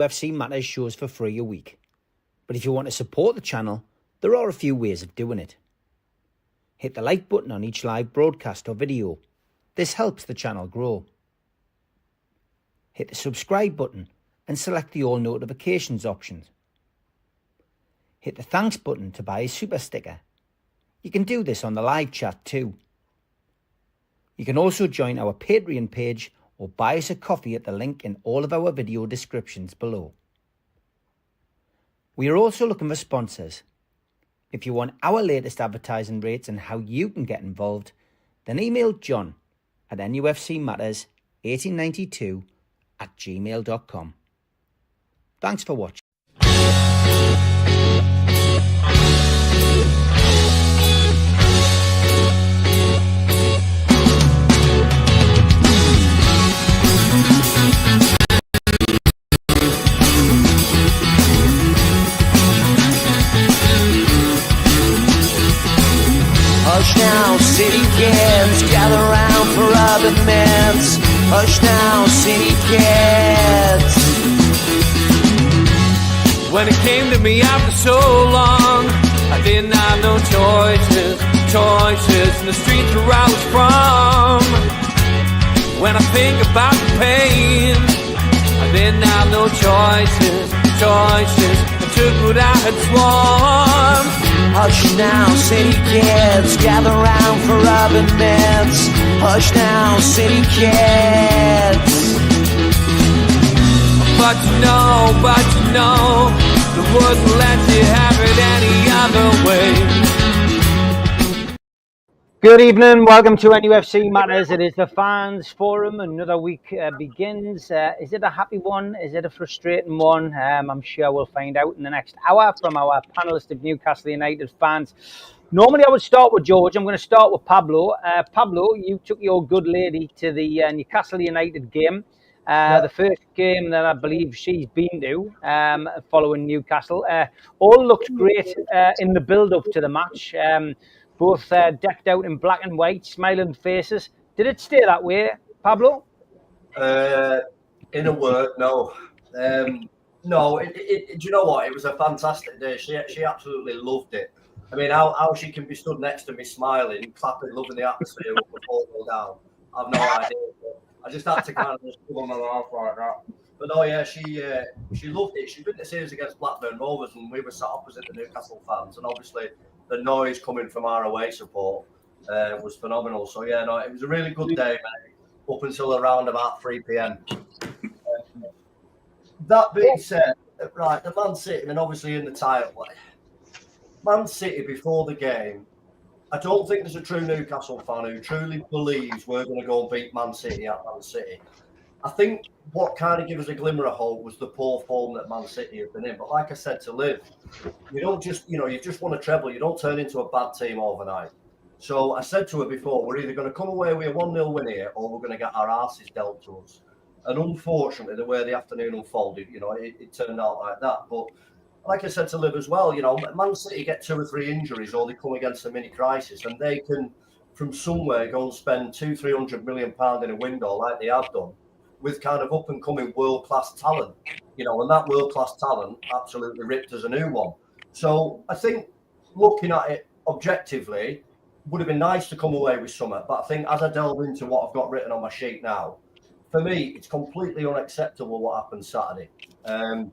UFC Matters shows for free a week. But if you want to support the channel, there are a few ways of doing it. Hit the like button on each live broadcast or video. This helps the channel grow. Hit the subscribe button and select the all notifications option. Hit the thanks button to buy a super sticker. You can do this on the live chat too. You can also join our Patreon page or buy us a coffee at the link in all of our video descriptions below. We are also looking for sponsors. If you want our latest advertising rates and how you can get involved, then email John at nufcmatterspodcast1892@gmail.com. Thanks for watching. Hush now, city kids, gather round for urban myths. Hush now, city kids. When it came to me after so long, I didn't have no choices in the streets where I was from. When I think about the pain, I didn't have no choices. I took what I had sworn. Hush now, city kids, gather round for urban myths. Hush now, city kids. But you know, the wouldn't let you have it any other way. Good evening, welcome to NUFC Matters. It is the Fans Forum. Another week begins. Is it a happy one? Is it a frustrating one? I'm sure we'll find out in the next hour from our panelist of Newcastle United fans. Normally I would start with George. I'm going to start with Pablo. Pablo, you took your good lady to the Newcastle United game. The first game that I believe she's been to following Newcastle. All looked great in the build-up to the match. Both decked out in black and white, smiling faces. Did it stay that way, Pablo? In a word, no. No, do you know what? It was a fantastic day. She absolutely loved it. I mean, how she can be stood next to me smiling, clapping, loving the atmosphere up before we go down, I've no idea. I just had to kind of just cover my mouth like that. But no, yeah, she loved it. She'd been to series against Blackburn Rovers, and we were sat opposite the Newcastle fans, and obviously the noise coming from our away support was phenomenal. So yeah, no, it was a really good day, mate, up until around about 3 p.m. That being said, right, the Man City, and obviously in the title, Man City before the game, I don't think there's a true Newcastle fan who truly believes we're going to go and beat Man City at Man City. I think what kind of gave us a glimmer of hope was the poor form that Man City have been in. But like I said to Liv, you don't just, you just want a treble. You don't turn into a bad team overnight. So I said to her before, we're either going to come away with a 1-0 win here or we're going to get our asses dealt to us. And unfortunately, the way the afternoon unfolded, it turned out like that. But like I said to Liv as well, Man City get 2 or 3 injuries or they come against a mini crisis and they can, from somewhere, go and spend £200-300 million in a window like they have done, with kind of up-and-coming world-class talent, and that world-class talent absolutely ripped as a new one. So I think looking at it objectively, would have been nice to come away with something. But I think as I delve into what I've got written on my sheet now, for me, it's completely unacceptable what happened Saturday. And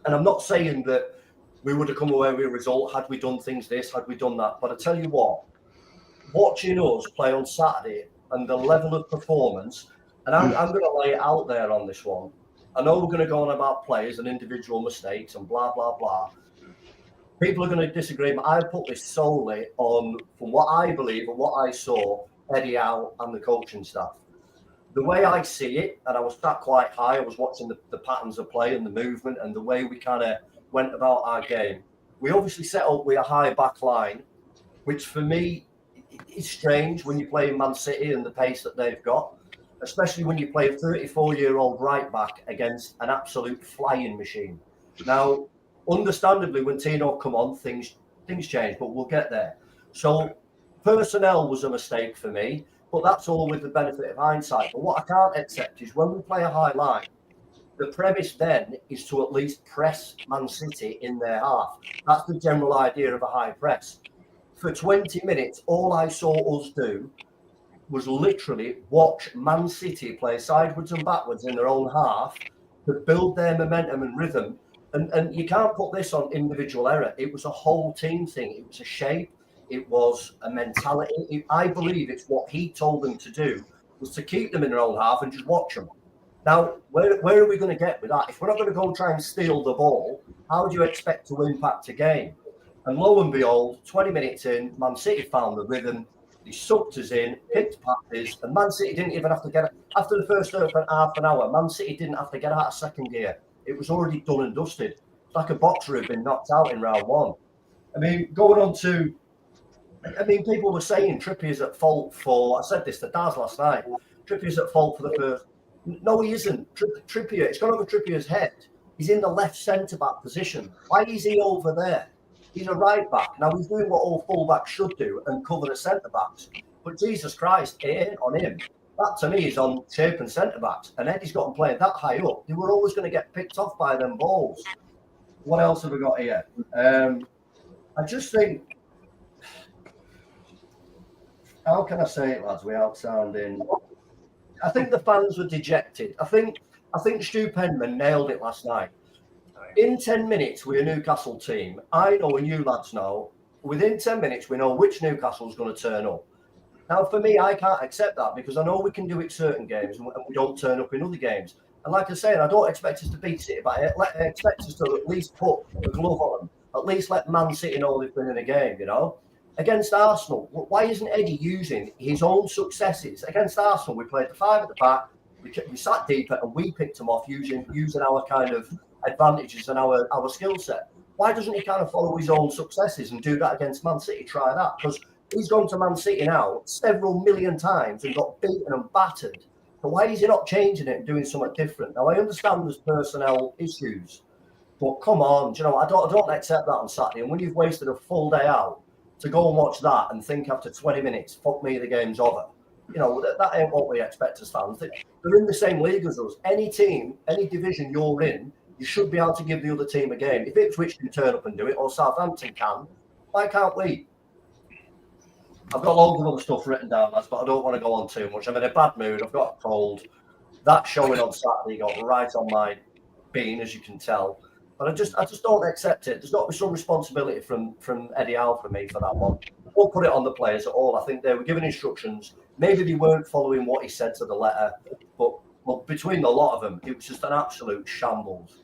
I'm not saying that we would have come away with a result had we done things this, had we done that. But I tell you what, watching us play on Saturday and the level of performance, and I'm going to lay it out there on this one. I know we're going to go on about players and individual mistakes and blah, blah, blah. People are going to disagree, but I put this solely on, from what I believe and what I saw, Eddie Howe and the coaching staff. The way I see it, and I was sat quite high, I was watching the patterns of play and the movement and the way we kind of went about our game. We obviously set up with a high back line, which for me is strange when you play in Man City and the pace that they've got, especially when you play a 34-year-old right back against an absolute flying machine. Now, understandably, when Tino come on, things change, but we'll get there. So personnel was a mistake for me, but that's all with the benefit of hindsight. But what I can't accept is when we play a high line, the premise then is to at least press Man City in their half. That's the general idea of a high press. For 20 minutes, all I saw us do was literally watch Man City play sideways and backwards in their own half to build their momentum and rhythm. And you can't put this on individual error. It was a whole team thing. It was a shape. It was a mentality. I believe it's what he told them to do, was to keep them in their own half and just watch them. Now, where are we going to get with that? If we're not going to go try and steal the ball, how do you expect to impact a game? And lo and behold, 20 minutes in, Man City found the rhythm. They sucked us in, picked passes, and Man City didn't even have to get it. After the first half an hour, Man City didn't have to get out of second gear. It was already done and dusted. It's like a boxer who'd been knocked out in round one. I mean, going on to, people were saying Trippier's at fault for, I said this to Daz last night, Trippier's at fault for the first. No, he isn't. Trippier, it's gone over Trippier's head. He's in the left centre-back position. Why is he over there? He's a right back. Now, he's doing what all full-backs should do and cover the centre-backs. But Jesus Christ, it ain't on him. That, to me, is on shaping centre-backs. And Eddie's got them playing that high up. They were always going to get picked off by them balls. What else have we got here? I just think... How can I say it, lads, without sounding... I think the fans were dejected. I think Stu Penman nailed it last night. In 10 minutes, we're a Newcastle team. I know, and you lads know, within 10 minutes, we know which Newcastle's going to turn up. Now, for me, I can't accept that because I know we can do it certain games and we don't turn up in other games. And like I said, I don't expect us to beat City, but I expect us to at least put a glove on them. At least let Man City know they've been in a game, you know? Against Arsenal, why isn't Eddie using his own successes? Against Arsenal, we played the five at the back, we sat deeper and we picked them off using our kind of advantages and our skill set. Why doesn't he kind of follow his own successes and do that against Man City? Try that, because he's gone to Man City now several million times and got beaten and battered. So why is he not changing it and doing something different? Now, I understand there's personnel issues, but come on, you know, I don't accept that on Saturday. And when you've wasted a full day out to go and watch that and think after 20 minutes, fuck me, the game's over. You know, that ain't what we expect as fans. They're in the same league as us. Any team, any division you're in, you should be able to give the other team a game. If Ipswich can turn up and do it, or Southampton can, why can't we? I've got loads of other stuff written down, lads, but I don't want to go on too much. I'm in a bad mood. I've got a cold. That showing on Saturday got right on my bean, as you can tell. But I just don't accept it. There's got to be some responsibility from Eddie Howe for me for that one. I won't put it on the players at all. I think they were given instructions. Maybe they weren't following what he said to the letter, but between the lot of them, it was just an absolute shambles.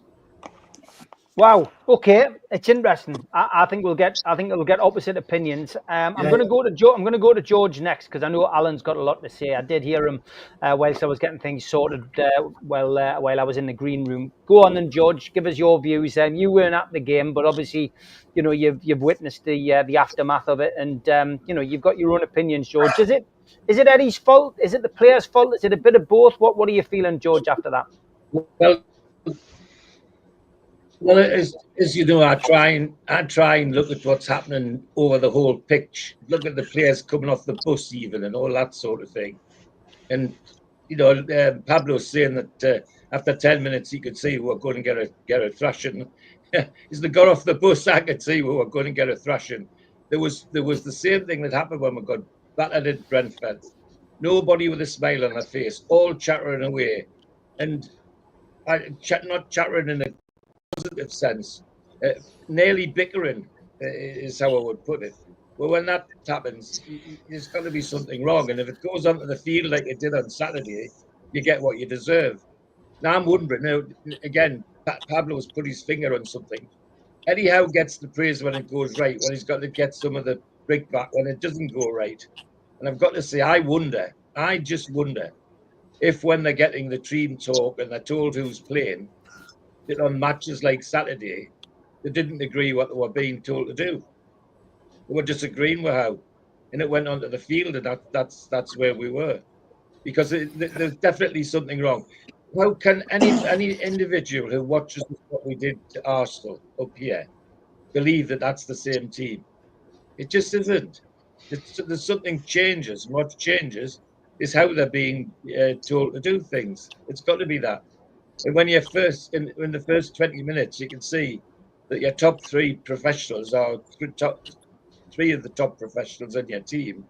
Wow. Okay, it's interesting. I think it'll get opposite opinions. I'm going to go to Joe. I'm going to go to George next because I know Alan's got a lot to say. I did hear him whilst I was getting things sorted while I was in the green room. Go on then, George. Give us your views. You weren't at the game, but obviously, you know, you've witnessed the aftermath of it, and you know, you've got your own opinions, George. Is it Eddie's fault? Is it the players' fault? Is it a bit of both? What are you feeling, George, after that? Well, as you know, I try and look at what's happening over the whole pitch. Look at the players coming off the bus, even, and all that sort of thing. And you know, Pablo's saying that after 10 minutes he could see we were going to get a thrashing. As they got off the bus, I could see we were going to get a thrashing. There was the same thing that happened when we got battered at Brentford. Nobody with a smile on their face, all chattering away, and not chattering in a positive sense, nearly bickering is how I would put it. Well, when that happens, there's got to be something wrong, and if it goes onto the field like it did on Saturday, you get what you deserve. Now I'm wondering, now, again, Pablo's put his finger on something. Eddie Howe gets the praise when it goes right, when he's got to get some of the brick back when it doesn't go right. And I've got to say, I just wonder if when they're getting the team talk and they're told who's playing, that on matches like Saturday, they didn't agree what they were being told to do. They were disagreeing with how, and it went onto the field, and that's where we were, because there's definitely something wrong. How can any individual who watches what we did to Arsenal up here believe that that's the same team? It just isn't. There's something changes, and what changes is how they're being told to do things. It's got to be that. And when you're first in the first 20 minutes, you can see that your top three professionals are three of the top professionals in your team,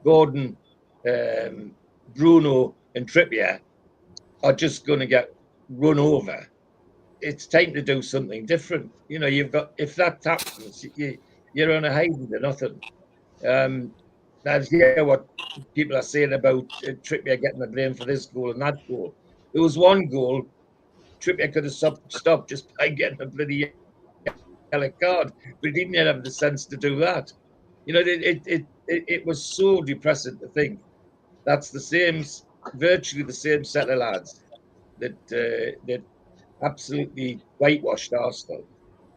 Gordon, Bruno, and Trippier, are just going to get run over. It's time to do something different. You know, you've got, if that happens, you're on a hiding to nothing. I hear what people are saying about Trippier getting the blame for this goal and that goal. There was one goal Trippier could have stopped just by getting a bloody yellow card, but he didn't have the sense to do that. You know, it was so depressing to think that's the same, virtually the same set of lads that absolutely whitewashed Arsenal,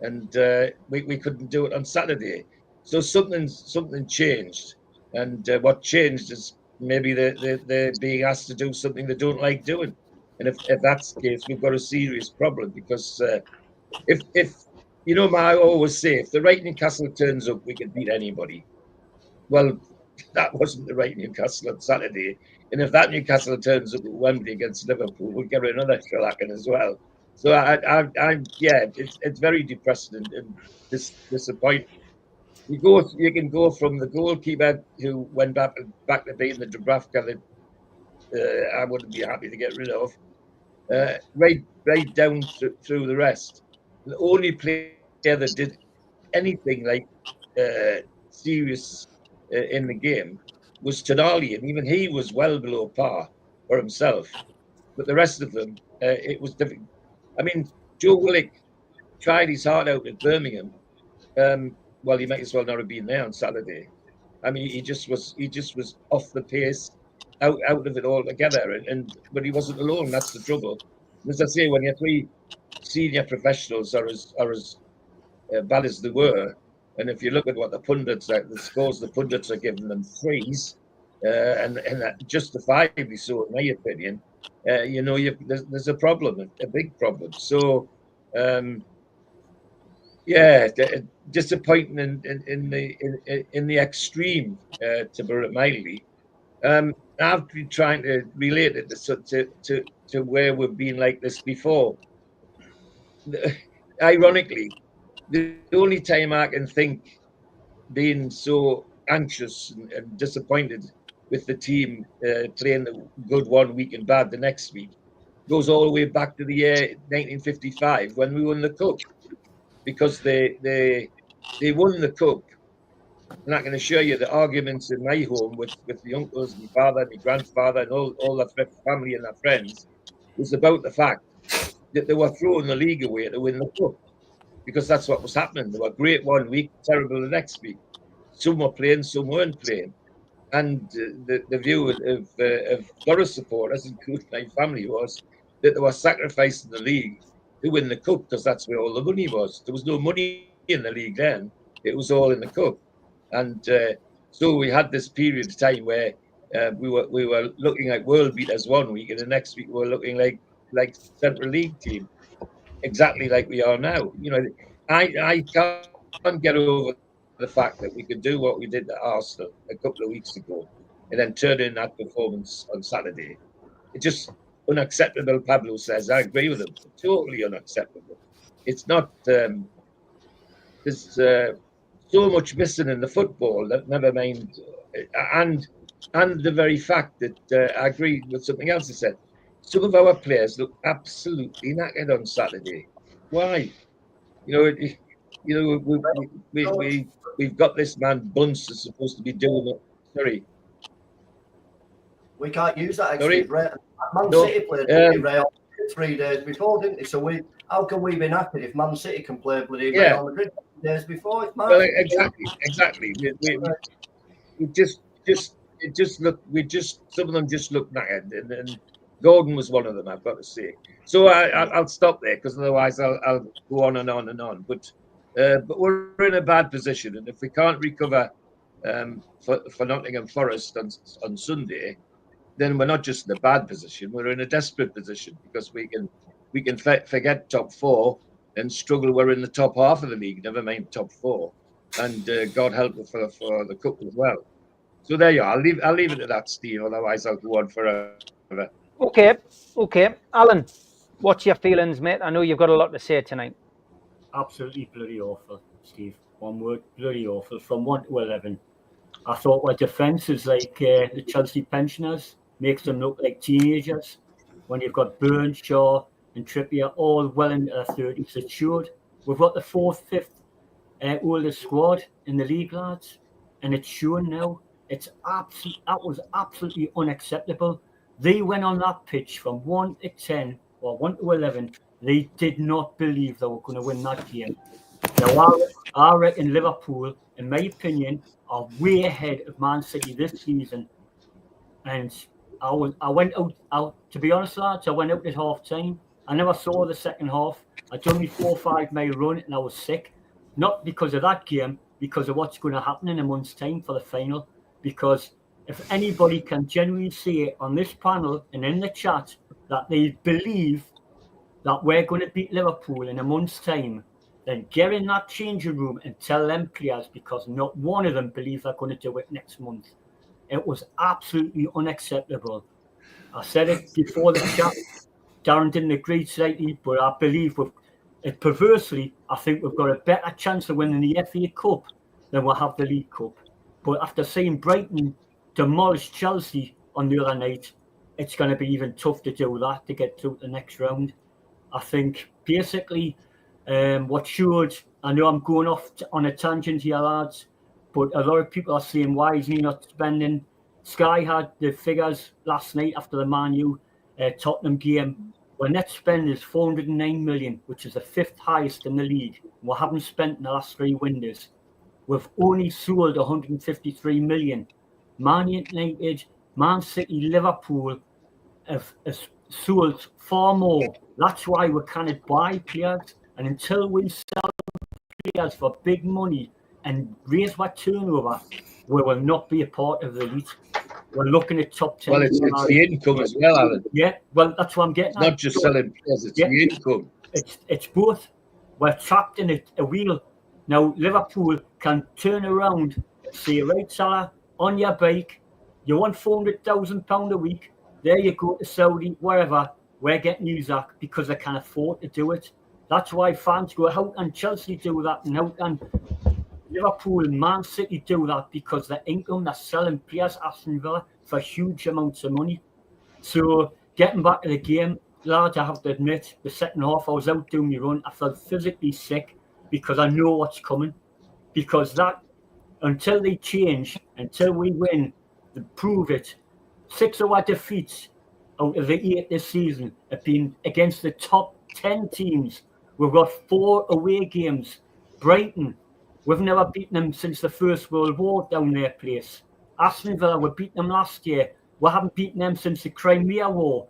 and we couldn't do it on Saturday. So something changed, and what changed is maybe they're being asked to do something they don't like doing, and if that's the case, we've got a serious problem because if you know, I always say if the right Newcastle turns up, we can beat anybody. Well, that wasn't the right Newcastle on Saturday. And if that Newcastle turns up at Wembley against Liverpool, we'll get another shellacking as well. So yeah, it's very depressing and disappointing. You can go from the goalkeeper who went back to being the Dubravka that I wouldn't be happy to get rid of, right down through the rest. The only player that did anything like serious in the game was Tonali, and even he was well below par for himself. But the rest of them, it was difficult. I mean, Joe Willock tried his heart out at Birmingham. Well, he might as well not have been there on Saturday. I mean, he just was off the pace, out of it altogether. But he wasn't alone. That's the trouble. As I say, when your three senior professionals are as bad as they were, and if you look at what the scores the pundits are giving them threes, and justifiably so, in my opinion, you know, there's a problem, a big problem. So, yeah, disappointing in the extreme, to put it mildly. I've been trying to relate it to where we've been like this before. Ironically, the only time I can think being so anxious and disappointed with the team playing the good one week and bad the next week goes all the way back to the year 1955 when we won the cup, because they won the cup. And I can assure you the arguments in my home with the uncles, my father, my grandfather, and all the family and their friends was about the fact that they were throwing the league away to win the cup, because that's what was happening. They were great one week, terrible the next week. Some were playing, some weren't playing. And the view of Forest supporters, including my family, was that they were sacrificing the league to win the cup because that's where all the money was. There was no money in the league then. It was all in the cup. And so we had this period of time where we were looking like world beaters one week, and the next week we were looking like Central League team, exactly like we are now. You know, I can't get over the fact that we could do what we did at Arsenal a couple of weeks ago and then turn in that performance on Saturday. It's just unacceptable, Pablo says. I agree with him. Totally unacceptable. It's not, there's so much missing in the football that never mind. And the very fact that I agree with something else he said. Some of our players look absolutely knackered on Saturday. Why? You know, we've got this man Bunce that's supposed to be doing it. Sorry, we can't use that excuse. Man City played Real 3 days before, didn't they? So how can we be knackered if Man City can play bloody Real Madrid 3 days before? Well, exactly. We just look. Some of them just look knackered, and Gordon was one of them, I've got to say. So I'll stop there, because otherwise I'll go on and on and on. But we're in a bad position, and if we can't recover for Nottingham Forest on Sunday, then we're not just in a bad position, we're in a desperate position, because we can forget top four and struggle. We're in the top half of the league, never mind top four, and God help us for the cup as well. So there you are. I'll leave it at that, Steve. Otherwise, I'll go on forever. Okay, Alan. What's your feelings, mate? I know you've got a lot to say tonight. Absolutely bloody awful, Steve. One word, bloody awful. From 1 to 11. I thought our defence is like the Chelsea pensioners, makes them look like teenagers. When you've got Burns, Shaw, and Trippier all well into their 30s, it's showed. We've got the fourth, fifth oldest squad in the league, lads, and it's shown now. That was absolutely unacceptable. They went on that pitch from 1 to 10 or 1 to 11. They did not believe they were going to win that game. Now, I reckon Liverpool, in my opinion, are way ahead of Man City this season. And I went out, to be honest, lads, I went out at half time. I never saw the second half. I'd done my 4 or 5 mile run and I was sick. Not because of that game, because of what's going to happen in a month's time for the final. Because if anybody can genuinely say on this panel and in the chat that they believe that we're going to beat Liverpool in a month's time, then get in that changing room and tell them players, because not one of them believes they're going to do it next month. It was absolutely unacceptable. I said it before the chat. Darren didn't agree slightly, but I believe perversely, I think we've got a better chance of winning the FA Cup than we'll have the League Cup. But after seeing Brighton demolish Chelsea on the other night, it's going to be even tough to do that, to get through the next round. I think basically what showed, I know I'm going off on a tangent here, lads, but a lot of people are saying, why is he not spending? Sky had the figures last night after the Man U Tottenham game. Our net spend is 409 million, which is the 5th highest in the league. We haven't spent in the last 3 windows. We've only sold 153 million. Man United, Man City, Liverpool have sold far more. That's why we cannot buy players. And until we sell players for big money and raise our turnover, we will not be a part of the elite. We're looking at top 10. Well, it's the income as well, Alan. Yeah, well, that's what I'm getting at. Not just selling players, it's the income. It's both. We're trapped in a wheel. Now, Liverpool can turn around and say, right, Salah, on your bike, you want £400,000 a week, there you go to Saudi, wherever, we're getting you, Zach, because they can afford to do it. That's why fans go out and Chelsea do that, and out and Liverpool and Man City do that, because the income they're selling players, Aston Villa, for huge amounts of money. So, getting back to the game, lads, I have to admit, the second half, I was out doing my run. I felt physically sick because I know what's coming. Because that, until they change, until we win, to prove it, 6 of our defeats out of the 8 this season have been against the top 10 teams. We've got 4 away games. Brighton, we've never beaten them since the First World War down their place. Aston Villa, we beat them last year. We haven't beaten them since the Crimea War.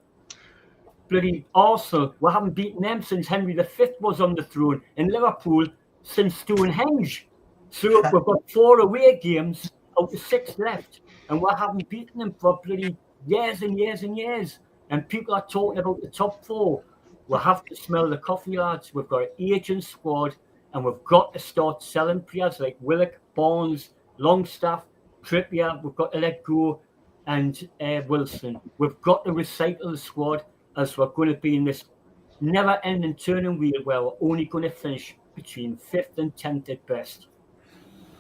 Bloody Arsenal, we haven't beaten them since Henry V was on the throne. And Liverpool, since Stonehenge. So we've got 4 away games out of 6 left. And we haven't beaten them for bloody years and years and years. And people are talking about the top 4. We have to smell the coffee, lads. We've got an aging squad. And we've got to start selling players like Willock, Barnes, Longstaff, Trippier. We've got to let go. And Wilson. We've got to recycle the squad, as we're going to be in this never-ending turning wheel where we're only going to finish between 5th and 10th at best.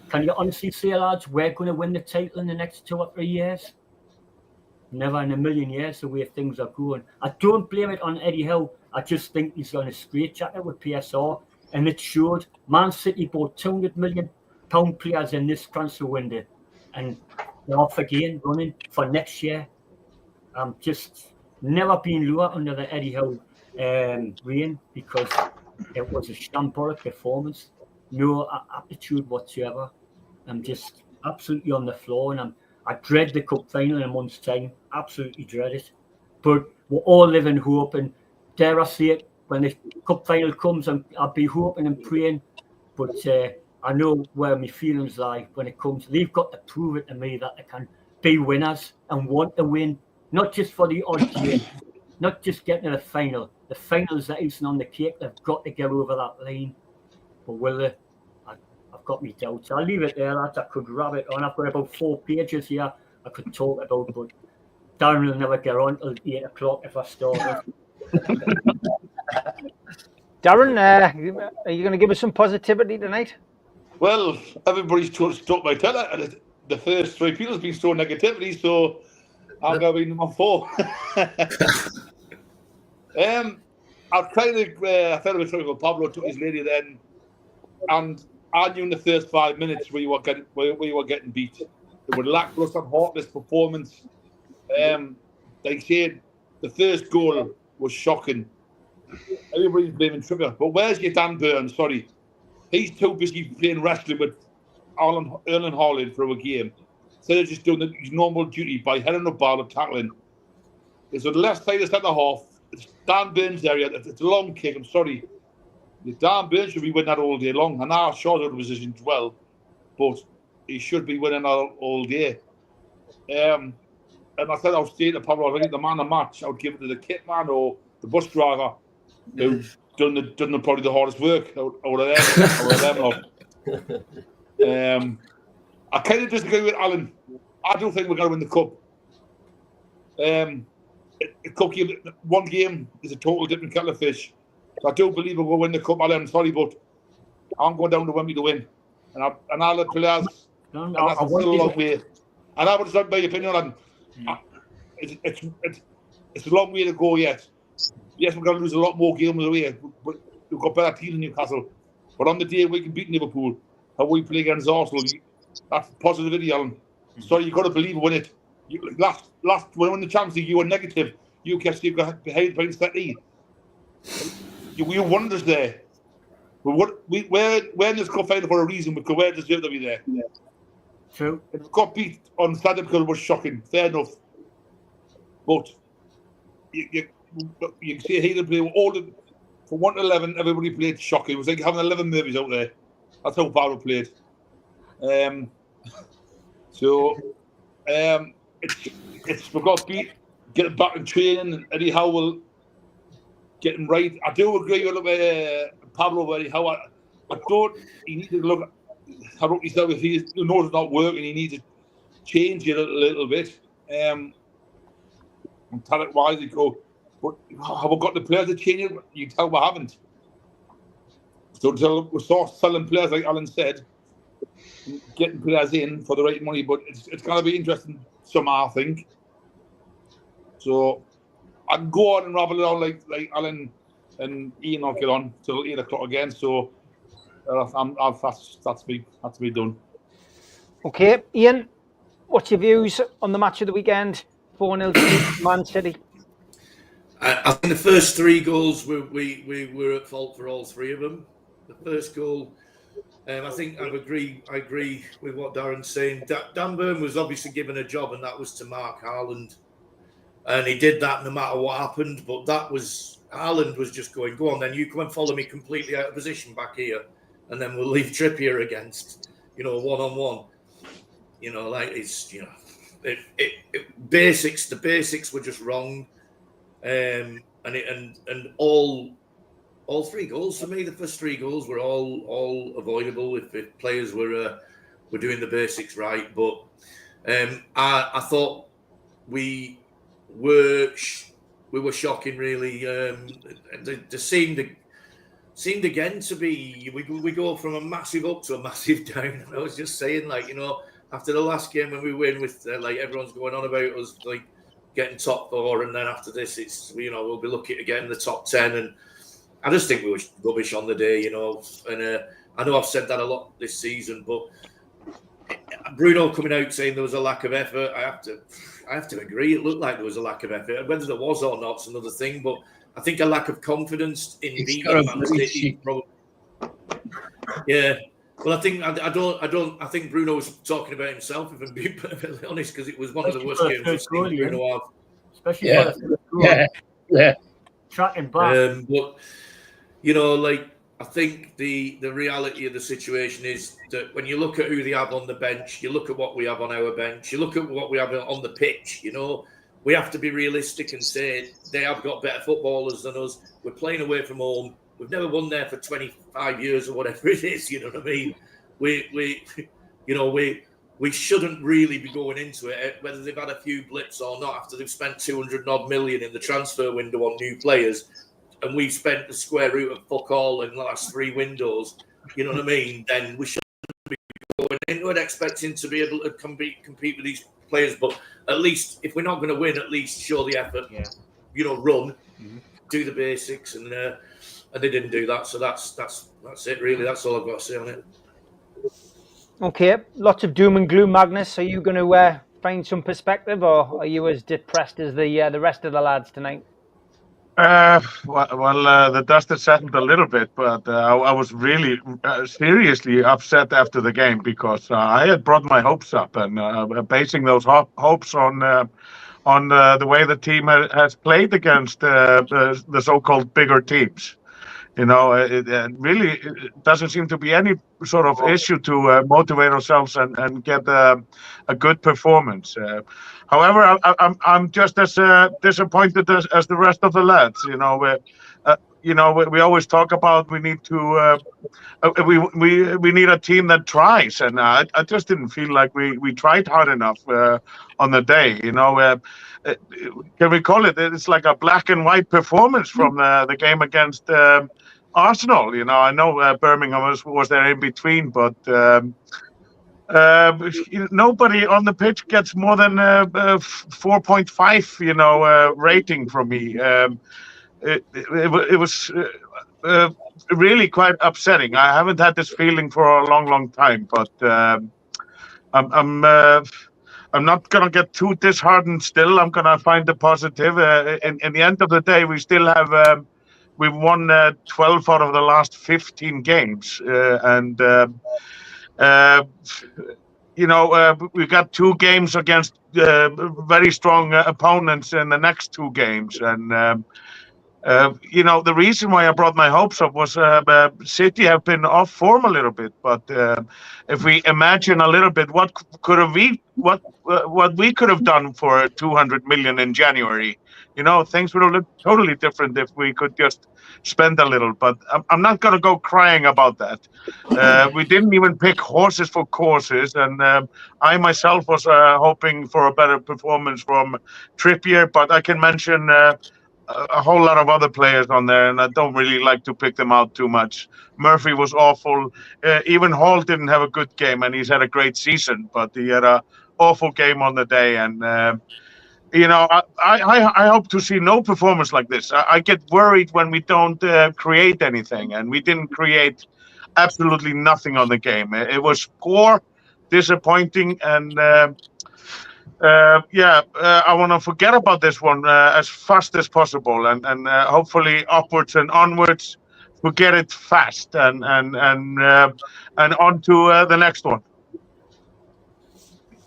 Can you honestly say, lads, we're going to win the title in the next 2 or 3 years? Never in a million years, the way things are going. I don't blame it on Eddie Howe. I just think he's on a straitjacket with PSR, and it showed. Man City bought £200 million players in this transfer window, and they're off again running for next year. I'm just never been lower under the Eddie Howe reign, because it was a shambolic performance. No aptitude whatsoever. I'm just absolutely on the floor, and I dread the cup final in a month's time. Absolutely dread it. But we'll all live in hope, and dare I say it, when the cup final comes, I'll be hoping and praying. But I know where my feelings lie when it comes. They've got to prove it to me that they can be winners and want to win. Not just for the odd game, not just getting to the final. The final is the icing on the cake. They've got to get over that line. But will they? I've got me doubts. I'll leave it there, lads. I could wrap it on. I've got about 4 pages here I could talk about, but Darren will never get on till 8 o'clock if I start. Darren, are you going to give us some positivity tonight? Well, everybody's stuck by Teller, and the first three people have been so negativity, so I'm going to be number 4. I've kind of, I felt a bit sorry for Pablo, took his lady then, and I knew in the first 5 minutes we were getting beat. It was lackluster, heartless performance. Like I said, the first goal was shocking. Everybody's blaming Trippier, but where's your Dan Burns? Sorry. He's too busy playing wrestling with Erling Haaland for a game. Instead of just doing his normal duty by heading the ball and tackling. It's on the left side of the centre half. It's Dan Burns' area. It's a long kick. I'm sorry. Dan Burns should be winning that all day long. And our short of the position as well. But he should be winning that all day. And I said I was saying to Pablo, I think the man of the match, I would give it to the kit man or the bus driver who done probably the hardest work out of them lot. I kind of disagree with Alan. I don't think we're going to win the cup. A cup game, one game is a total different kettle of fish. So I do believe we'll win the cup, Alan. I'm sorry, but I'm going down to Wembley to win. And all the players, and that's still a long way. And I would just like my opinion on it's a long way to go yet. Yes, we're going to lose a lot more games away, but we've got better teams in Newcastle. But on the day we can beat Liverpool, how we play against Arsenal, that's positivity, Alan. Sorry, you've got to believe we win it. Last when we won the Champions League, you were negative. You kept behind steady. You wonders there. We're in this cup final for a reason, because we deserve to be there. Yeah. True. If we got beat on Saturday because it was shocking, fair enough. But you can see he didn't play all the from 1 to 11. Everybody played shocking. It was like having 11 Murphys out there. That's how Barrow played. It's we got beat. Get him back in training, and Eddie Howe will get him right. I do agree with Pablo. Eddie Howe. I don't. He needs to look. I wrote yourself if he knows it's not working, he needs to change it a little bit. And talent wise, go. But have we got the players to change it? You tell we haven't. So until we start selling players, like Alan said, getting players in for the right money, but it's going to be interesting somehow, I think. So I can go on and rabble it on like Alan and Ian will get on till 8 o'clock again. So that's me done. Okay, Ian, what's your views on the match of the weekend? 4-0 to Man City. I think the first 3 goals we were at fault for all 3 of them. The first goal, I think I agree with what Darren's saying. Dan Burn was obviously given a job, and that was to mark Haaland, and he did that no matter what happened. But that was Haaland was just going, go on, then you come and follow me completely out of position back here, and then we'll leave Trippier against, 1-on-1. It's basics. The basics were just wrong, and all 3 goals for me. The first 3 goals were all avoidable if players were doing the basics right. But I thought we were shocking, really. There seemed again to be we go from a massive up to a massive down. I was just saying, after the last game when we win with everyone's going on about us getting top 4, and then after this it's we'll be looking at getting the top 10, and I just think we were rubbish on the day, and I know I've said that a lot this season, but Bruno coming out saying there was a lack of effort, I have to agree. It looked like there was a lack of effort. Whether there was or not is another thing, but I think a lack of confidence in beating Man City. Yeah. Well, I think Bruno was talking about himself, if I'm being perfectly honest, because it was one of the worst games I've seen Bruno have. Especially for the first goal. Tracking back. But I think the reality of the situation is that when you look at who they have on the bench, you look at what we have on our bench, you look at what we have on the pitch, we have to be realistic and say they have got better footballers than us. We're playing away from home. We've never won there for 25 years or whatever it is, you know what I mean? We shouldn't really be going into it, whether they've had a few blips or not, after they've spent 200 odd million in the transfer window on new players. and we've spent the square root of fuck all in the last 3 windows, you know what I mean? Then we should be going into it expecting to be able to compete with these players. But at least if we're not going to win, at least show the effort. Yeah. You know, run, do the basics, and they didn't do that. So that's it, really. That's all I've got to say on it. Okay, lots of doom and gloom, Magnus. Are you going to find some perspective, or are you as depressed as the rest of the lads tonight? The dust had settled a little bit, but I was really seriously upset after the game because I had brought my hopes up, and basing those hopes on the way the team has played against the so-called bigger teams. You know, it really doesn't seem to be any sort of issue to motivate ourselves and get a good performance. However, I'm just as disappointed as the rest of the lads. You know, we always talk about we need to we need a team that tries, and I just didn't feel like we tried hard enough on the day. You know, can we call it? It's like a black and white performance from the game against Arsenal. You know, I know Birmingham was there in between, but nobody on the pitch gets more than 4.5, you know, rating from me. It was really quite upsetting. I haven't had this feeling for a long time, but I'm not gonna get too disheartened. Still, I'm gonna find the positive. In the end of the day, we still have we've won 12 out of the last 15 games, and you know, we've got 2 games against very strong opponents in the next 2 games, and you know, the reason why I brought my hopes up was City have been off form a little bit, but if we imagine a little bit, what we could have done for 200 million in January, you know, things would have looked totally different if we could just spend a little. But I'm not going to go crying about that. We didn't even pick horses for courses, and I myself was hoping for a better performance from Trippier, but I can mention a whole lot of other players on there, and I don't really like to pick them out too much. Murphy was awful. Even Hall didn't have a good game, and he's had a great season, but he had an awful game on the day. And you know, I hope to see no performance like this. I get worried when we don't create anything, and we didn't create absolutely nothing on the game. It was poor, disappointing, and I want to forget about this one as fast as possible, and hopefully upwards and onwards, forget it fast, and on to the next one.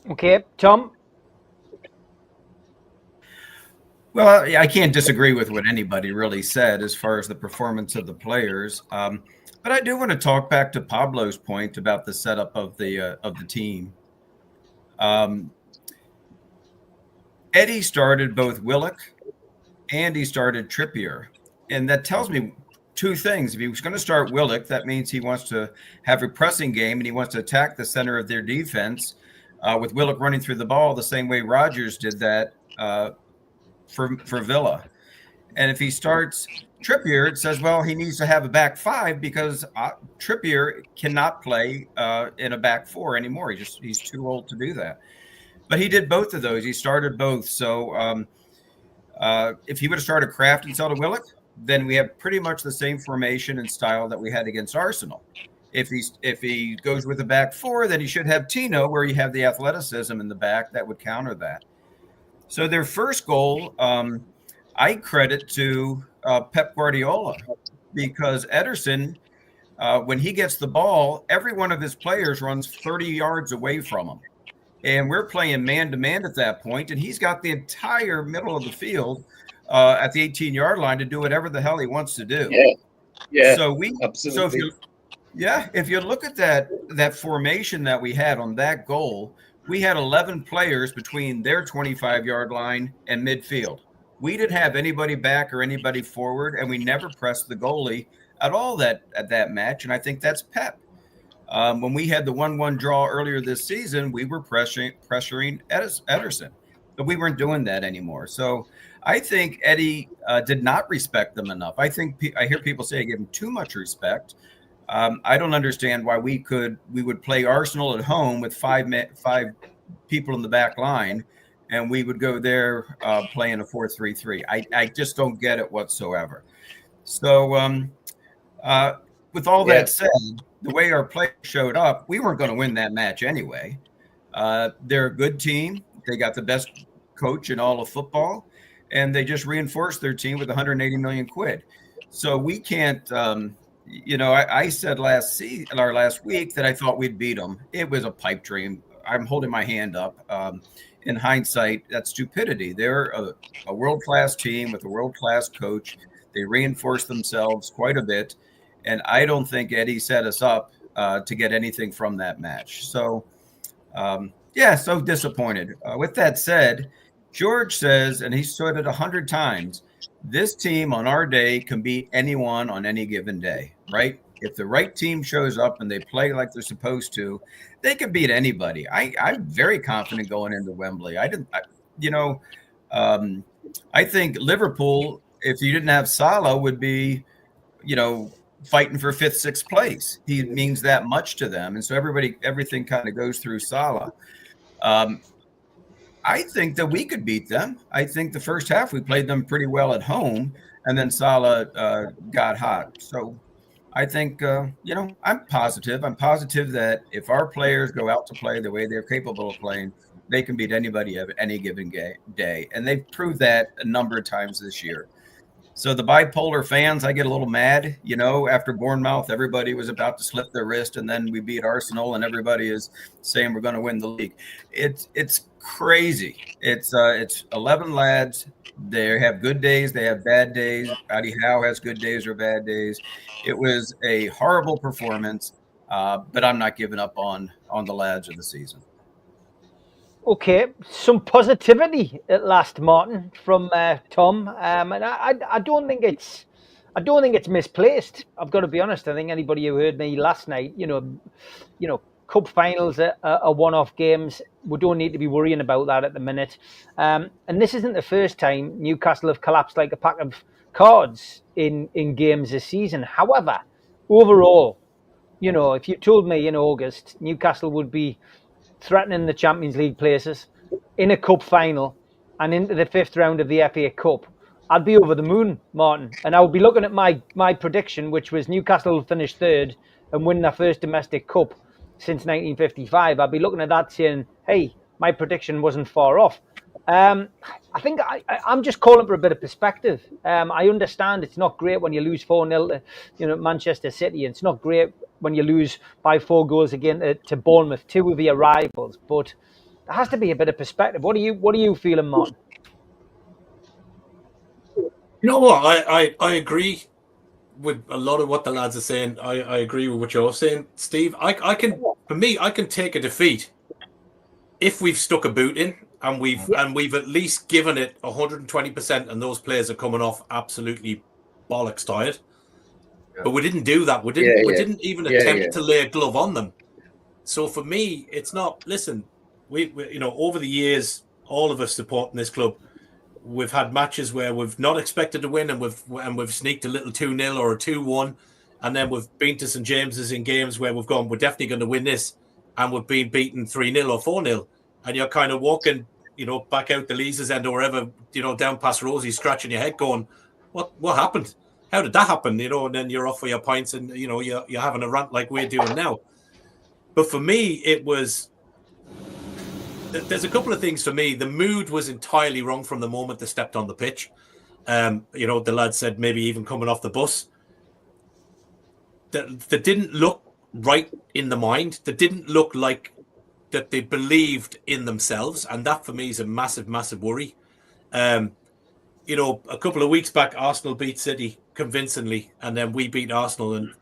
Okay, Tom. Well, I can't disagree with what anybody really said as far as the performance of the players, but I do want to talk back to Pablo's point about the setup of the team. Eddie started both Willock and he started Trippier, and that tells me 2 things. If he was going to start Willock, that means he wants to have a pressing game and he wants to attack the center of their defense with Willock running through the ball the same way Rodgers did that for Villa. And if he starts Trippier, it says, well, he needs to have a back 5 because Trippier cannot play in a back 4 anymore. He's too old to do that. But he did both of those. He started both. So if he would have started Kraft instead of Willock, then we have pretty much the same formation and style that we had against Arsenal. If he goes with a back 4, then he should have Tino, where you have the athleticism in the back that would counter that. So their first goal, I credit to Pep Guardiola, because Ederson, when he gets the ball, every one of his players runs 30 yards away from him. And we're playing man-to-man at that point, and he's got the entire middle of the field at the 18-yard line to do whatever the hell he wants to do. Yeah, So absolutely. if you look at that formation that we had on that goal, we had 11 players between their 25-yard line and midfield. We didn't have anybody back or anybody forward, and we never pressed the goalie at all at that match, and I think that's Pep. When we had the 1-1 draw earlier this season, we were pressuring Ederson, but we weren't doing that anymore. So I think Eddie did not respect them enough. I hear people say I give him too much respect. I don't understand why we would play Arsenal at home with five people in the back line, and we would go there playing a 4-3-3. I just don't get it whatsoever. So with all that said, the way our players showed up, we weren't going to win that match anyway. They're a good team. They got the best coach in all of football, and they just reinforced their team with 180 million quid. So we can't. I said last week that I thought we'd beat them. It was a pipe dream. I'm holding my hand up. In hindsight, that's stupidity. They're a world-class team with a world-class coach. They reinforced themselves quite a bit, and I don't think Eddie set us up to get anything from that match. So, so disappointed. With that said, George says, and he's said it 100 times, this team on our day can beat anyone on any given day, right? If the right team shows up and they play like they're supposed to, they can beat anybody. I'm very confident going into Wembley. I think Liverpool, if you didn't have Salah, would be, fighting for 5th, 6th place. He means that much to them. And so everything kind of goes through Salah. I think that we could beat them. I think the first half we played them pretty well at home, and then Salah got hot. So I think, I'm positive. I'm positive that if our players go out to play the way they're capable of playing, they can beat anybody at any given day. And they've proved that a number of times this year. So the bipolar fans, I get a little mad, after Bournemouth, everybody was about to slip their wrist, and then we beat Arsenal and everybody is saying we're going to win the league. It's crazy. It's 11 lads. They have good days. They have bad days. Eddie Howe has good days or bad days. It was a horrible performance, but I'm not giving up on the lads of the season. Okay, some positivity at last, Martin, from Tom, and I don't think it's misplaced. I've got to be honest. I think anybody who heard me last night, cup finals are one-off games. We don't need to be worrying about that at the minute. And this isn't the first time Newcastle have collapsed like a pack of cards in games this season. However, overall, if you told me in August Newcastle would be threatening the Champions League places in a cup final and into the 5th round of the FA Cup, I'd be over the moon, Martin. And I would be looking at my prediction, which was Newcastle will finish 3rd and win their first domestic cup since 1955. I'd be looking at that saying, hey, my prediction wasn't far off. I think I'm just calling for a bit of perspective. I understand it's not great when you lose 4-0 to Manchester City. It's not great when you lose by 4 goals again to Bournemouth, 2 of your rivals. But there has to be a bit of perspective. What are you feeling, Martin? You know what? I agree with a lot of what the lads are saying. I agree with what you're saying, Steve. I can take a defeat if we've stuck a boot in and we've at least given it 120%, and those players are coming off absolutely bollocks tired. But we didn't do that. We didn't even attempt to lay a glove on them. So for me, it's not. Listen, we over the years, all of us supporting this club, we've had matches where we've not expected to win, and we've sneaked a little 2-0 or a 2-1, and then we've been to St James's in games where we've gone, we're definitely going to win this, and we've been beaten 3-0 or 4-0, and you're kind of walking, back out the Leazes end or wherever, down past Rosie, scratching your head, going, what happened? How did that happen? And then you're off for your pints, and you're having a rant like we're doing now. But for me, it was. There's a couple of things for me. The mood was entirely wrong from the moment they stepped on the pitch. The lad said maybe even coming off the bus. They didn't look right in the mind. They didn't look like that they believed in themselves, and that for me is a massive, massive worry. A couple of weeks back, Arsenal beat City convincingly, and then we beat Arsenal, and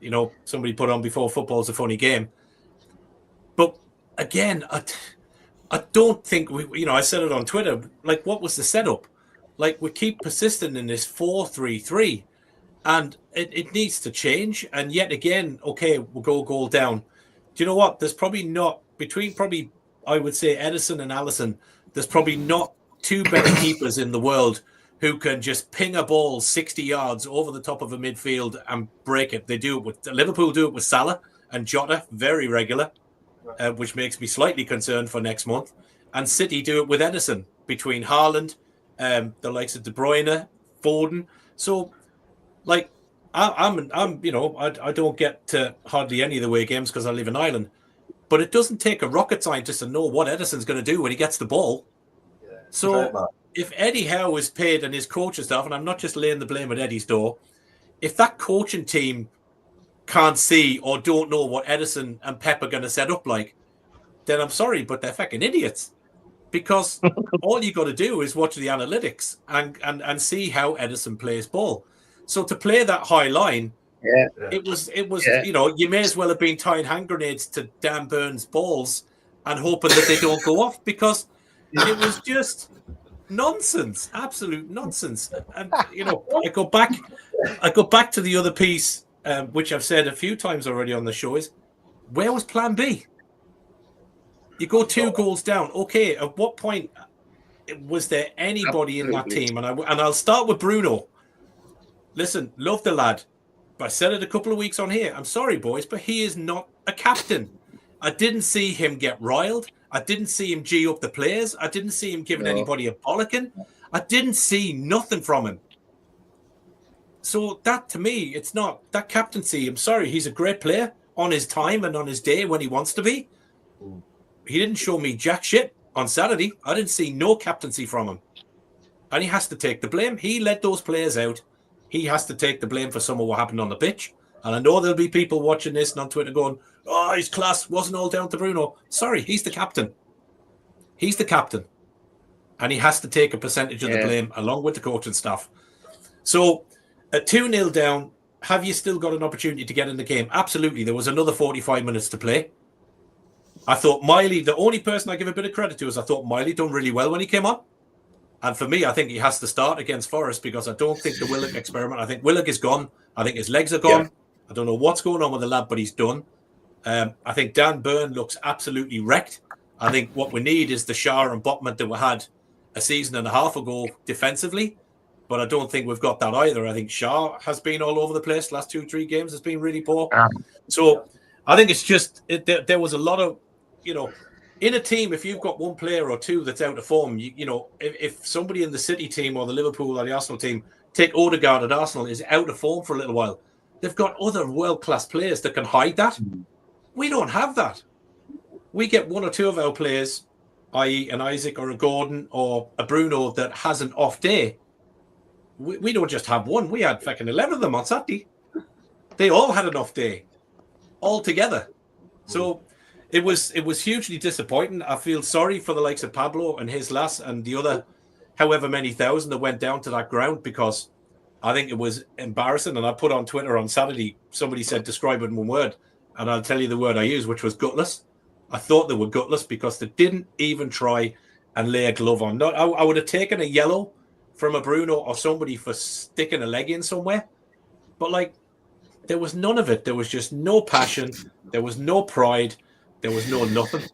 somebody put on before football's a funny game. But again, I don't think I said it on Twitter, like, what was the setup? Like, we keep persisting in this 4-3-3, and it needs to change. And yet again, okay, we'll go goal down. Do you know what? There's probably not, between I would say Edison and Allison, there's probably not 2 better keepers in the world who can just ping a ball 60 yards over the top of a midfield and break it. They do it with Liverpool, do it with Salah and Jota, very regular, which makes me slightly concerned for next month. And City do it with Edison between Haaland, the likes of De Bruyne, Foden. So, like, I'm you know, I don't get to hardly any of the away games because I live in Ireland. But it doesn't take a rocket scientist to know what Edison's going to do when he gets the ball. Yeah. So if Eddie Howe is paid and his coaching staff, and I'm not just laying the blame at Eddie's door, if that coaching team can't see or don't know what Edison and Pep are going to set up like, then I'm sorry, but they're fucking idiots. Because all you got to do is watch the analytics and see how Edison plays ball. So to play that high line, it was you know, you may as well have been tying hand grenades to Dan Burns' balls and hoping that they don't go off, because it was just nonsense, absolute nonsense. And you know, I go back to the other piece, which I've said a few times already on the show, is where was Plan B? You go 2 goals down. Okay, at what point was there anybody in that team? And I'll start with Bruno. Listen, love the lad. But I said it a couple of weeks on here. I'm sorry, boys, but he is not a captain. I didn't see him get riled. I didn't see him G up the players. I didn't see him giving anybody a bollocking. I didn't see nothing from him. So that, to me, it's not that captaincy. I'm sorry, he's a great player on his time and on his day when he wants to be. He didn't show me jack shit on Saturday. I didn't see no captaincy from him. And he has to take the blame. He let those players out. He has to take the blame for some of what happened on the pitch. And I know there'll be people watching this and on Twitter going, oh, his class wasn't all down to Bruno. Sorry, he's the captain. He's the captain. And he has to take a percentage of the blame along with the coaching staff. So at 2-0 down, have you still got an opportunity to get in the game? Absolutely. There was another 45 minutes to play. I thought Miley, the only person I give a bit of credit to is I thought Miley done really well when he came on. And for me, I think he has to start against Forest, because I don't think the Willock experiment, I think Willock is gone. I think his legs are gone. Yeah. I don't know what's going on with the lad, but he's done. I think Dan Burn looks absolutely wrecked. I think what we need is the Shah and Botman that we had a season and a half ago defensively. But I don't think we've got that either. I think Shah has been all over the place. Last 2-3 games has been really poor. So I think it's just, there was a lot of, you know, in a team, if you've got one player or two that's out of form, you know, if somebody in the City team or the Liverpool or the Arsenal team, take Odegaard at Arsenal, is out of form for a little while, they've got other world-class players that can hide that. We don't have that. We get 1 or 2 of our players, i.e. an Isaac or a Gordon or a Bruno, that has an off day. We don't just have one. We had fucking 11 of them on Saturday. They all had an off day, all together. So it was hugely disappointing. I feel sorry for the likes of Pablo and his lass and the other however many thousand that went down to that ground, because I think it was embarrassing. And I put on Twitter on Saturday, somebody said, describe it in one word. And I'll tell you the word I used, which was gutless. I thought they were gutless because they didn't even try and lay a glove on. I would have taken a yellow from a Bruno or somebody for sticking a leg in somewhere. But, like, there was none of it. There was just no passion. There was no pride. There was no nothing.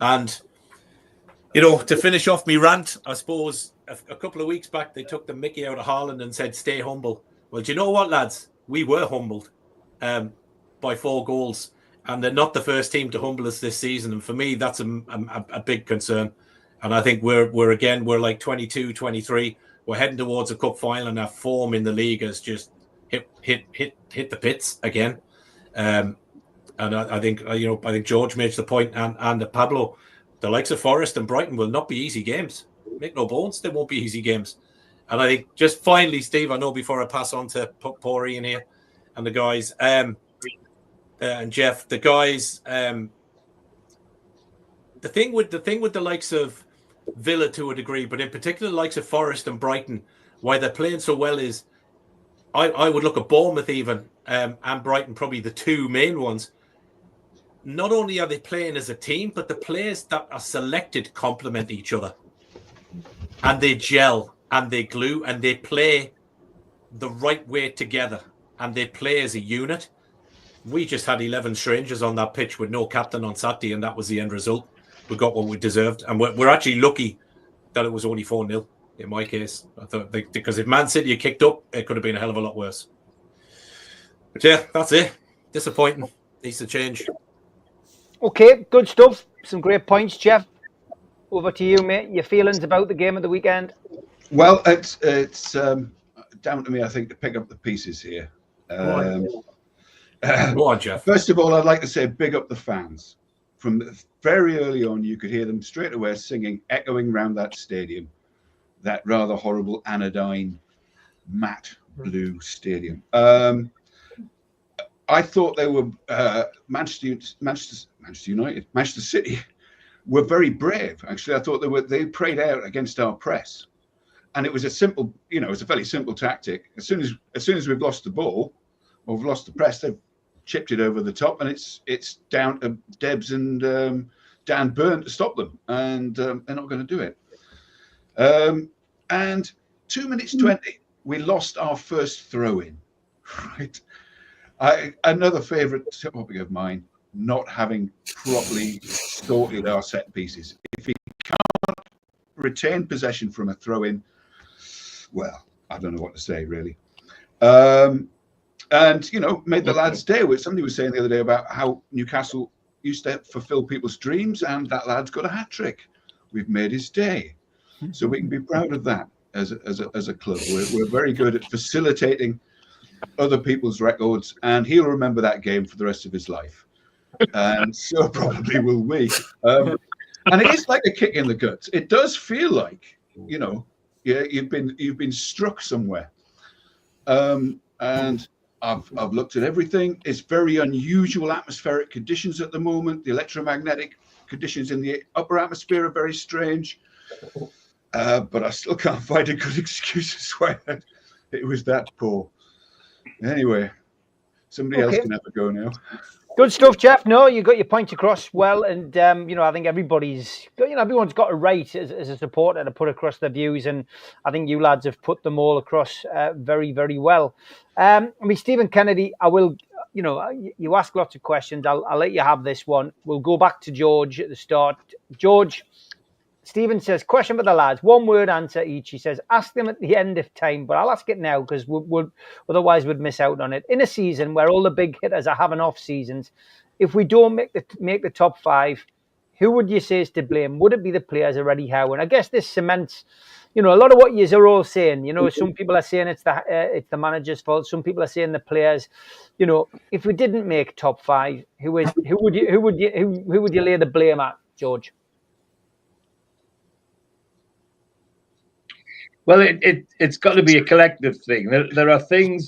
And, you know, to finish off me rant, I suppose a couple of weeks back, they took the mickey out of Haaland and said, stay humble. Well, do you know what, lads? We were humbled by 4 goals. And they're not the first team to humble us this season. And for me, that's a big concern. And I think we're like 22, 23. We're heading towards a cup final, and our form in the league has just hit the pits again. And I think George makes the point, and Pablo, the likes of Forest and Brighton will not be easy games. Make no bones, they won't be easy games. And I think just finally, Steve, I know before I pass on to Paul in here and the guys, and Jeff, the guys, the thing with the likes of Villa to a degree, but in particular the likes of Forest and Brighton, why they're playing so well is I would look at Bournemouth even and Brighton, probably the 2 main ones. Not only are they playing as a team, but the players that are selected complement each other, and they gel and they glue and they play the right way together, and they play as a unit. We just had 11 strangers on that pitch with no captain on Saturday, and that was the end result. We got what we deserved, and we're actually lucky that it was only 4-0. in my case. I thought because if Man City had kicked up, it could have been a hell of a lot worse. But yeah, that's it. Disappointing. Needs to change. Okay, good stuff. Some great points, Jeff. Over to you, mate. Your feelings about the game of the weekend? Well, it's down to me, I think, to pick up the pieces here. Go on, Jeff. First of all, I'd like to say big up the fans. From very early on, you could hear them straight away singing, echoing around that stadium, that rather horrible anodyne matte blue stadium. I thought they were Manchester City were very brave. Actually, I thought they prayed out against our press, and it was a simple, it was a fairly simple tactic. As soon as we've lost the ball or we've lost the press, they've chipped it over the top, and it's down to Debs and Dan Burn to stop them, and they're not going to do it. And 2 minutes 20, we lost our first throw-in. Right. Another favourite topic of mine, not having properly sorted our set pieces. If we can't retain possession from a throw-in, well, I don't know what to say, really. And, made the lads' day. Somebody was saying the other day about how Newcastle used to fulfil people's dreams, and that lad's got a hat-trick. We've made his day. So we can be proud of that as a club. We're very good at facilitating other people's records, and he'll remember that game for the rest of his life, and so probably will we. And it is like a kick in the guts. It does feel like you've been struck somewhere. And I've looked at everything. It's very unusual atmospheric conditions at the moment. The electromagnetic conditions in the upper atmosphere are very strange, but I still can't find a good excuse as why it was that poor. Anyway, somebody else can have a go now. Good stuff, Jeff. No, you got your point across well, and I think everyone's got a right as a supporter to put across their views, and I think you lads have put them all across very, very well. Stephen Kennedy, I will, you ask lots of questions. I'll let you have this one. We'll go back to George at the start. George. Stephen says, question for the lads, 1 word answer each. He says, ask them at the end of time, but I'll ask it now because otherwise we'd miss out on it. In a season where all the big hitters are having off seasons, if we don't make the top 5, who would you say is to blame? Would it be the players or Eddie Howe? And I guess this cements, a lot of what you are all saying. Some people are saying it's the manager's fault. Some people are saying the players. If we didn't make top 5, who would you lay the blame at, George? Well, it's got to be a collective thing. There are things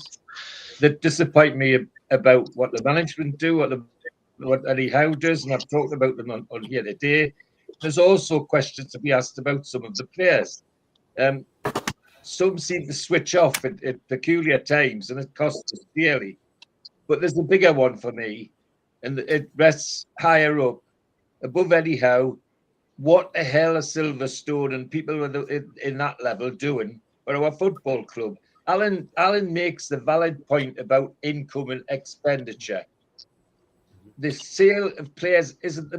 that disappoint me about what the management do, what Eddie Howe does, and I've talked about them on here today. There's also questions to be asked about some of the players. Some seem to switch off at peculiar times, and it costs us dearly. But there's a bigger one for me, and it rests higher up, above Eddie Howe. What the hell are Silverstone and people in that level doing for our football club? Alan makes the valid point about income and expenditure. The sale of players isn't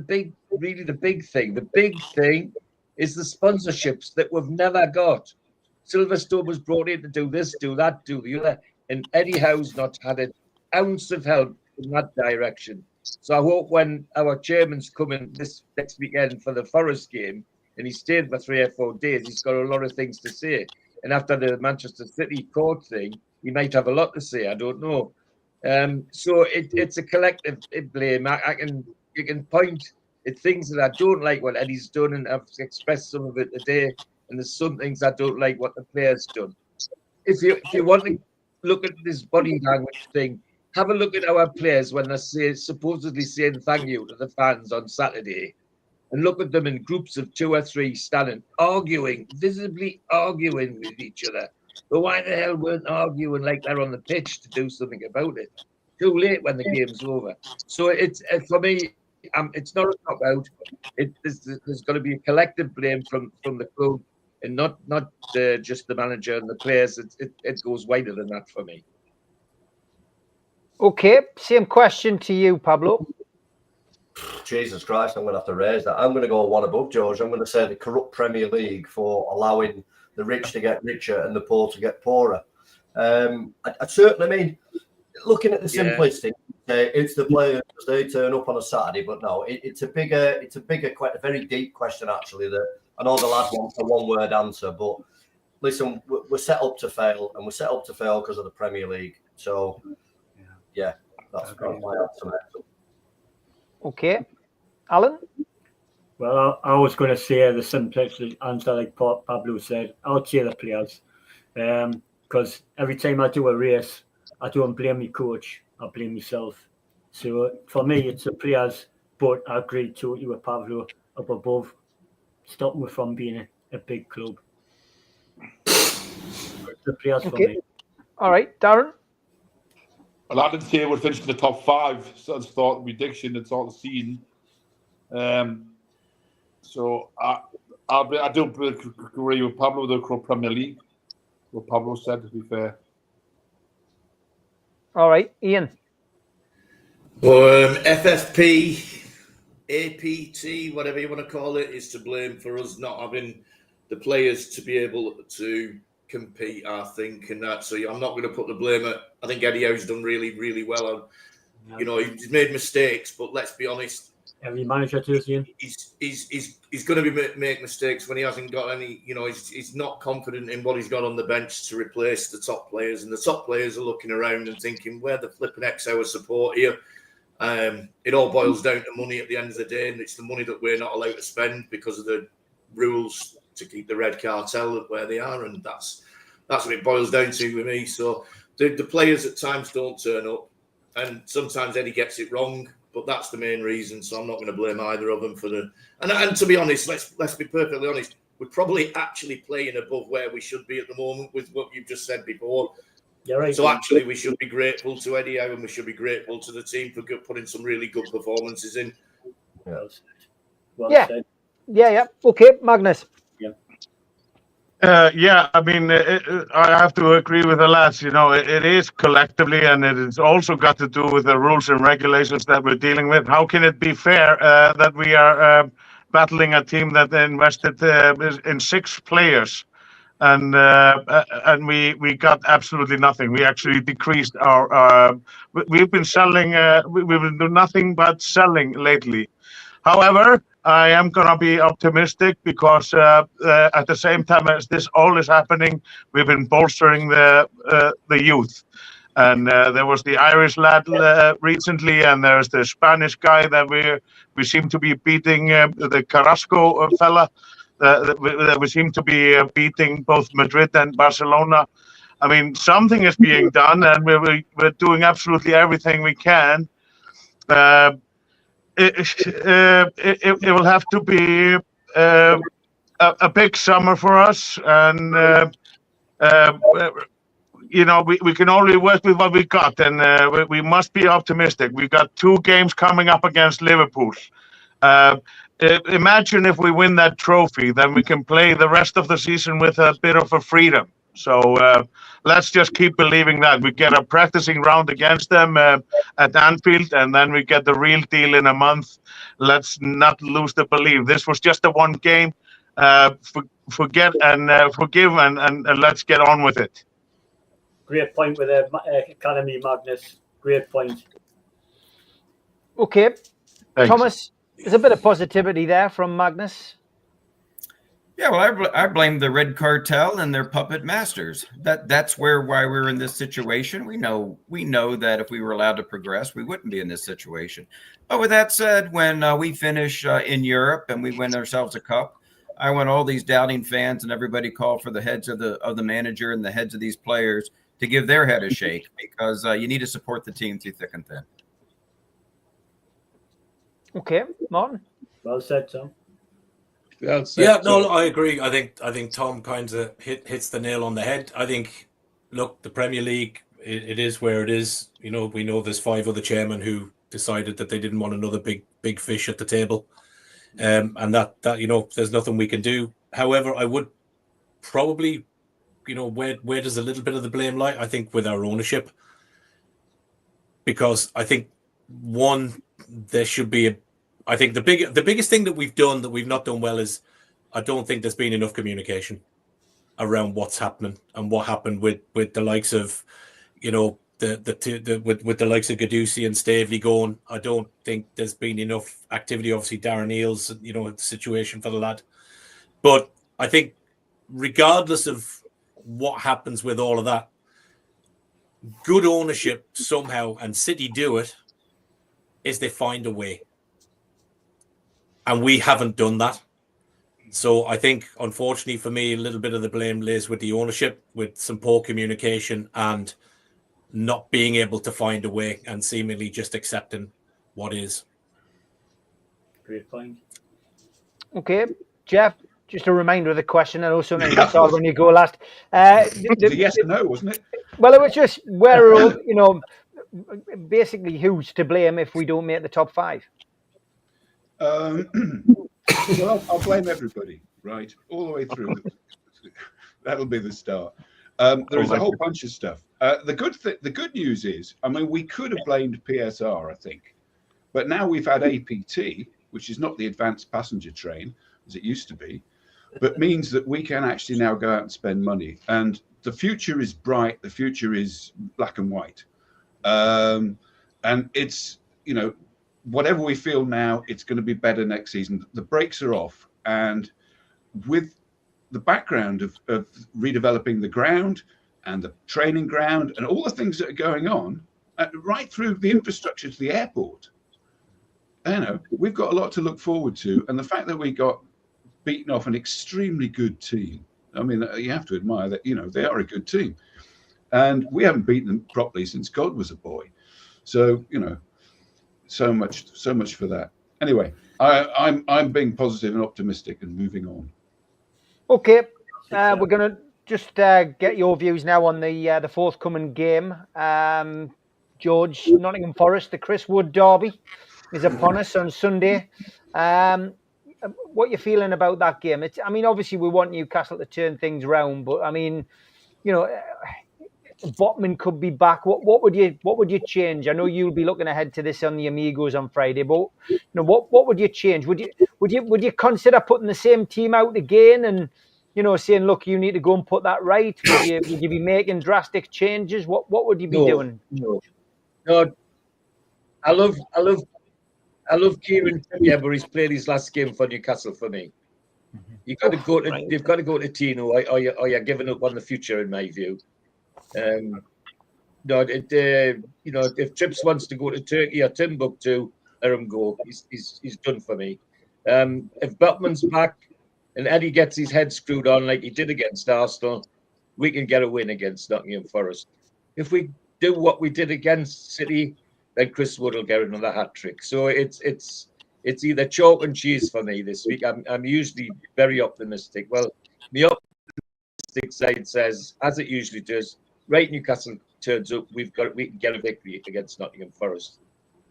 really the big thing. The big thing is the sponsorships that we've never got. Silverstone was brought in to do this, do that, do the other, and Eddie Howe's not had an ounce of help in that direction. So I hope when our chairman's coming this next weekend for the Forest game, and he stayed for 3 or 4 days, he's got a lot of things to say. And after the Manchester City court thing, he might have a lot to say. I don't know. So it's a collective blame. You can point at things that I don't like what Eddie's done, and I've expressed some of it today. And there's some things I don't like what the players done. If you want to look at this body language thing, have a look at our players when they're supposedly saying thank you to the fans on Saturday, and look at them in groups of 2 or 3 standing, visibly arguing with each other. But why the hell weren't arguing like they're on the pitch to do something about it? Too late when the game's over. So it's for me, it's not a cop out. There's got to be a collective blame from the club, and not just the manager and the players. It goes wider than that for me. Okay, same question to you, Pablo. Jesus Christ, I'm going to have to raise that. I'm going to go one above George. I'm going to say the corrupt Premier League for allowing the rich to get richer and the poor to get poorer. I certainly mean, looking at the simplistic, it's the players, they turn up on a Saturday, but no, it's a bigger, a very deep question actually. That I know the lad wants a one-word answer, but listen, we're set up to fail, and we're set up to fail because of the Premier League. So, yeah, that's my answer. Okay, Alan. Well, I was going to say the simplistic answer, like Pablo said. I'll say the players, because every time I do a race, I don't blame my coach. I blame myself. So for me, it's the players. But I agree totally with Pablo up above, stopping us from being a big club. It's the players for me. All right, Darren. Well, I didn't say we'd finish in the top 5. So I thought prediction and sort of scene. So I do agree with Pablo with the Premier League. What Pablo said, to be fair. All right, Ian. Well, FFP, APT, whatever you want to call it, is to blame for us not having the players to be able to compete, I think, and that. So I'm not going to put the blame at. I think Eddie Howe's done really, really well. You know, he's made mistakes, but let's be honest. Every manager does, Ian. He's going to make mistakes when he hasn't got any. You know, he's not confident in what he's got on the bench to replace the top players, and the top players are looking around and thinking, "Where the flipping X our support here?" It all boils down to money at the end of the day, and it's the money that we're not allowed to spend because of the rules to keep the red cartel where they are, and that's what it boils down to with me. So the players at times don't turn up, and sometimes Eddie gets it wrong. But that's the main reason, so I'm not going to blame either of them for the. And to be honest, let's be perfectly honest. We're probably actually playing above where we should be at the moment with what you've just said before. Yeah, right. So actually, we should be grateful to Eddie Howe, and we should be grateful to the team for putting some really good performances in. Well said. Yeah. Okay, Magnus. Yeah, I mean, I have to agree with the lads. You know, it is collectively, and it has also got to do with the rules and regulations that we're dealing with. How can it be fair that we are battling a team that invested in 6 players, and we got absolutely nothing? We actually decreased our. We've been selling. We've been doing nothing but selling lately. However, I am going to be optimistic because at the same time as this all is happening, we've been bolstering the youth. And there was the Irish lad recently, and there's the Spanish guy that we seem to be beating, the Carrasco fella, that we seem to be beating both Madrid and Barcelona. I mean, something is being done, and we're doing absolutely everything we can. It will have to be a big summer for us, and you know, we can only work with what we got, and we must be optimistic. We've got 2 games coming up against Liverpool. Imagine if we win that trophy, then we can play the rest of the season with a bit of a freedom. So let's just keep believing that. We get a practicing round against them at Anfield, and then we get the real deal in a month. Let's not lose the belief. This was just a one game. Forget and forgive, and let's get on with it. Great point with the academy, Magnus. Great point. Okay. Thanks. Thomas, there's a bit of positivity there from Magnus. Yeah, well, I blame the Red Cartel and their puppet masters. That's why we're in this situation. We know that if we were allowed to progress, we wouldn't be in this situation. But with that said, when we finish in Europe and we win ourselves a cup, I want all these doubting fans and everybody call for the heads of the manager and the heads of these players to give their head a shake, because you need to support the team through thick and thin. Okay, Martin. Well said, Tom. Yeah, no, I agree. I think Tom kind of hits the nail on the head. I think, look, the Premier League, it is where it is. You know, we know there's 5 other chairmen who decided that they didn't want another big fish at the table, and that you know, there's nothing we can do. However, I would probably, you know, where does a little bit of the blame lie? I think with our ownership, because I think there should be I think the biggest thing that we've done that we've not done well is I don't think there's been enough communication. around what's happening and what happened with the likes of, you know, with the likes of Gadusi and Stavely going. I don't think there's been enough activity. Obviously, Darren Eales, you know, the situation for the lad. But I think regardless of what happens with all of that, good ownership somehow, and City do it, is they find a way. And we haven't done that. So I think, unfortunately for me, a little bit of the blame lays with the ownership, with some poor communication and not being able to find a way and seemingly just accepting what is. Great point. Okay, Jeff, just a reminder of the question. I know sometimes it's hard when you go last. It was a yes or no, wasn't it? Well, it was just where, you know, basically who's to blame if we don't make the top 5? Well, I'll blame everybody, right, all the way through. That'll be the start. There is a whole bunch of stuff. The good news is, I mean, we could have blamed PSR, I think, but now we've had APT, which is not the advanced passenger train as it used to be, but means that we can actually now go out and spend money. And the future is bright. The future is black and white. And it's, you know, whatever we feel now, it's going to be better next season. The brakes are off. And with the background of redeveloping the ground and the training ground and all the things that are going on, right through the infrastructure to the airport, you know, we've got a lot to look forward to. And the fact that we got beaten off an extremely good team, I mean, you have to admire that, you know, they are a good team. And we haven't beaten them properly since God was a boy. So, you know, so much for that. Anyway, I'm being positive and optimistic and moving on. Okay, we're going to just get your views now on the forthcoming game. George, Nottingham Forest, the Chris Wood derby is upon us on Sunday. What are you feeling about that game? I mean, obviously we want Newcastle to turn things around, but I mean, you know, Botman could be back. What would you change? I know you'll be looking ahead to this on the Amigos on Friday, but you know, what would you change? Would you consider putting the same team out again and, you know, saying, look, you need to go and put that right? Would you be making drastic changes? What would you be doing? No. I love Kieran Trippier, but he's played his last game for Newcastle for me. They've got to go to Tino, or you're giving up on the future, in my view. You know, if Trips wants to go to Turkey or Timbuktu, let him go. He's done for me. If Butman's back and Eddie gets his head screwed on like he did against Arsenal, we can get a win against Nottingham Forest. If we do what we did against City, then Chris Wood will get another hat trick. So it's either chalk and cheese for me this week. I'm usually very optimistic. Well, the optimistic side says, as it usually does, right, Newcastle turns up, we can get a victory against Nottingham Forest.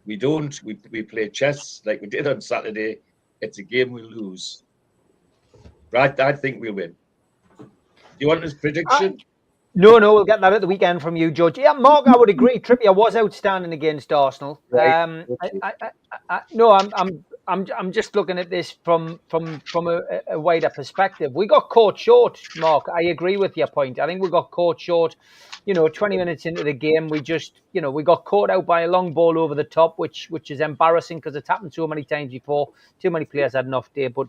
We don't. We play chess like we did on Saturday. It's a game we lose. Right, I think we'll win. Do you want his prediction? No, we'll get that at the weekend from you, George. Yeah, Mark, I would agree. Trippier was outstanding against Arsenal. Right. I'm just looking at this from a wider perspective. We got caught short, Mark. I agree with your point. I think we got caught short. You know, 20 minutes into the game, we got caught out by a long ball over the top, which is embarrassing because it's happened so many times before. Too many players had an off day. But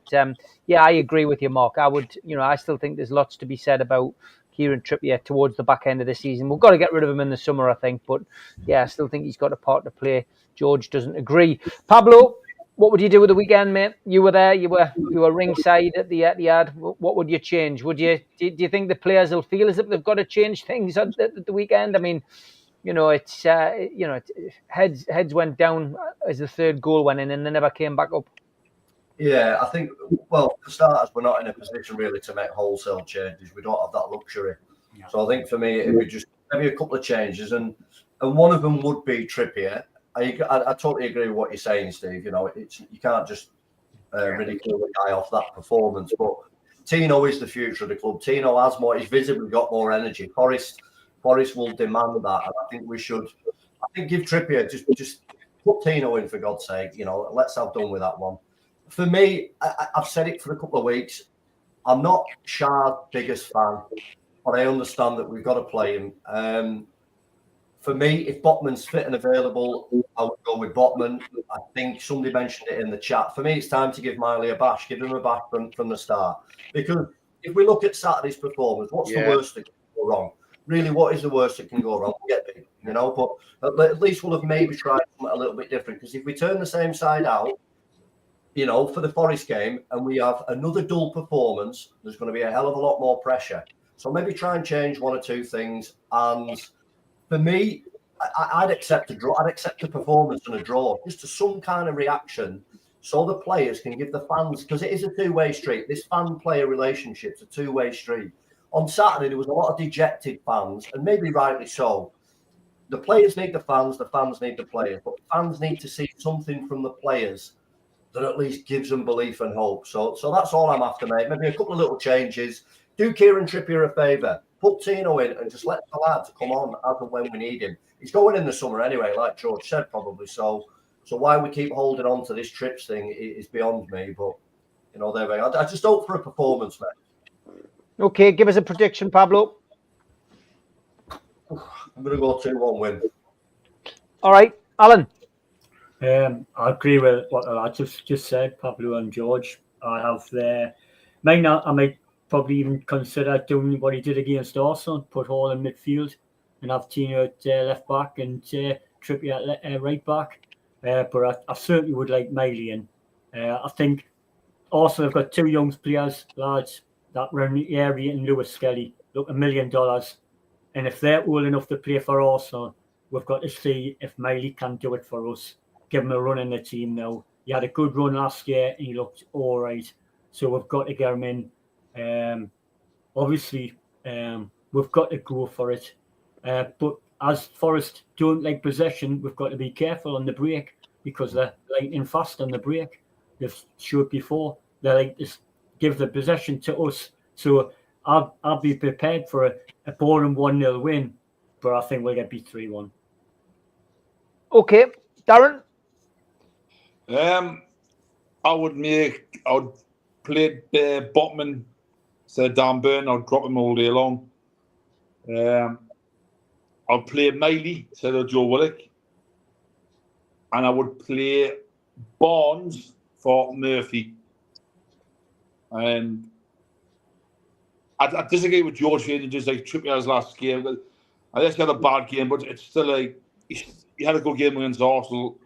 yeah, I agree with you, Mark. I still think there's lots to be said about Kieran Trippier towards the back end of the season. We've got to get rid of him in the summer, I think. But yeah, I still think he's got a part to play. George doesn't agree. Pablo, what would you do with the weekend, mate? You were there. You were ringside at the Etihad. What would you change? Do you think the players will feel as if they've got to change things at the weekend? I mean, you know, heads went down as the third goal went in, and they never came back up. Yeah, I think, well, for starters, we're not in a position really to make wholesale changes. We don't have that luxury. Yeah. So I think for me, it would just maybe a couple of changes, and one of them would be Trippier. I totally agree with what you're saying, Steve. You know, you can't just ridicule the guy off that performance. But Tino is the future of the club. Tino has more. He's visibly got more energy. Forest will demand that, and I think we should. I think give Trippier just put Tino in for God's sake. You know, let's have done with that one. For me, I've said it for a couple of weeks. I'm not Shard's biggest fan, but I understand that we've got to play him. For me, if Botman's fit and available, I would go with Botman. I think somebody mentioned it in the chat. For me, it's time to give Miley a bash. Give him a bash from the start. Because if we look at Saturday's performance, what's the worst that can go wrong? Really, what is the worst that can go wrong? We'll get beat, you know. But at least we'll have maybe tried something a little bit different. Because if we turn the same side out, you know, for the Forest game, and we have another dull performance, there's going to be a hell of a lot more pressure. So maybe try and change one or two things. And for me, I'd accept a draw. I'd accept a performance and a draw, just to some kind of reaction, so the players can give the fans, because it is a two-way street. This fan-player relationship's a two-way street. On Saturday, there was a lot of dejected fans, and maybe rightly so. The players need the fans need the players, but fans need to see something from the players that at least gives them belief and hope. So that's all I'm after, mate. Maybe a couple of little changes. Do Kieran Trippier a favour. Put Tino in and just let the lad come on as and when we need him. He's going in the summer anyway, like George said, probably. So why we keep holding on to this trips thing is beyond me. But, you know, there we go. I just hope for a performance, mate. Okay, give us a prediction, Pablo. I'm going to go 2-1 win. All right, Alan. I agree with what I just said, Pablo and George. I have I might probably even consider doing what he did against Arsenal, put Hall in midfield and have Tino at left back and Trippier at right back. But I certainly would like Miley in. I think Arsenal have got two young players, lads, that run the area in Lewis Skelly. Look, $1 million. And if they're old enough to play for Arsenal, we've got to see if Miley can do it for us. Give him a run in the team now. He had a good run last year and he looked all right. So we've got to get him in. Obviously, we've got to go for it. But as Forest don't like possession, we've got to be careful on the break because they're lightning fast on the break. They've showed before. They like to give the possession to us. So I'll be prepared for a boring 1-0 win, but I think we'll get beat 3-1. Okay, Darren. I would play Botman instead of Dan Burn. I'd drop him all day long. I'll play Miley instead of Joe Willock. And I would play Barnes for Murphy. And I disagree with George here, just like Trippier's last game. I guess he had a bad game, but it's still like he had a good game against Arsenal.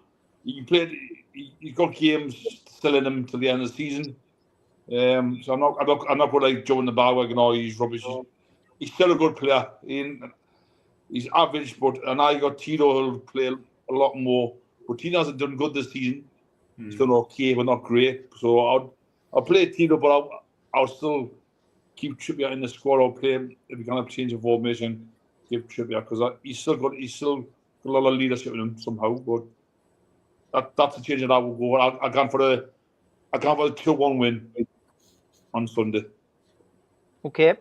He got games still in him till the end of the season. So I'm not going to like Joe in the bandwagon or he's rubbish. He's still a good player. He's average, and I got Tino who'll play a lot more. But Tino hasn't done good this season. He's done okay, but not great. So I'll play Tino, but I'll still keep Trippier in the squad. I'll play him if we can have change of formation. Give Trippier because he's still got a lot of leadership in him somehow. But that's the change that I will go. I gone for the 2-1 win on Sunday. Okay,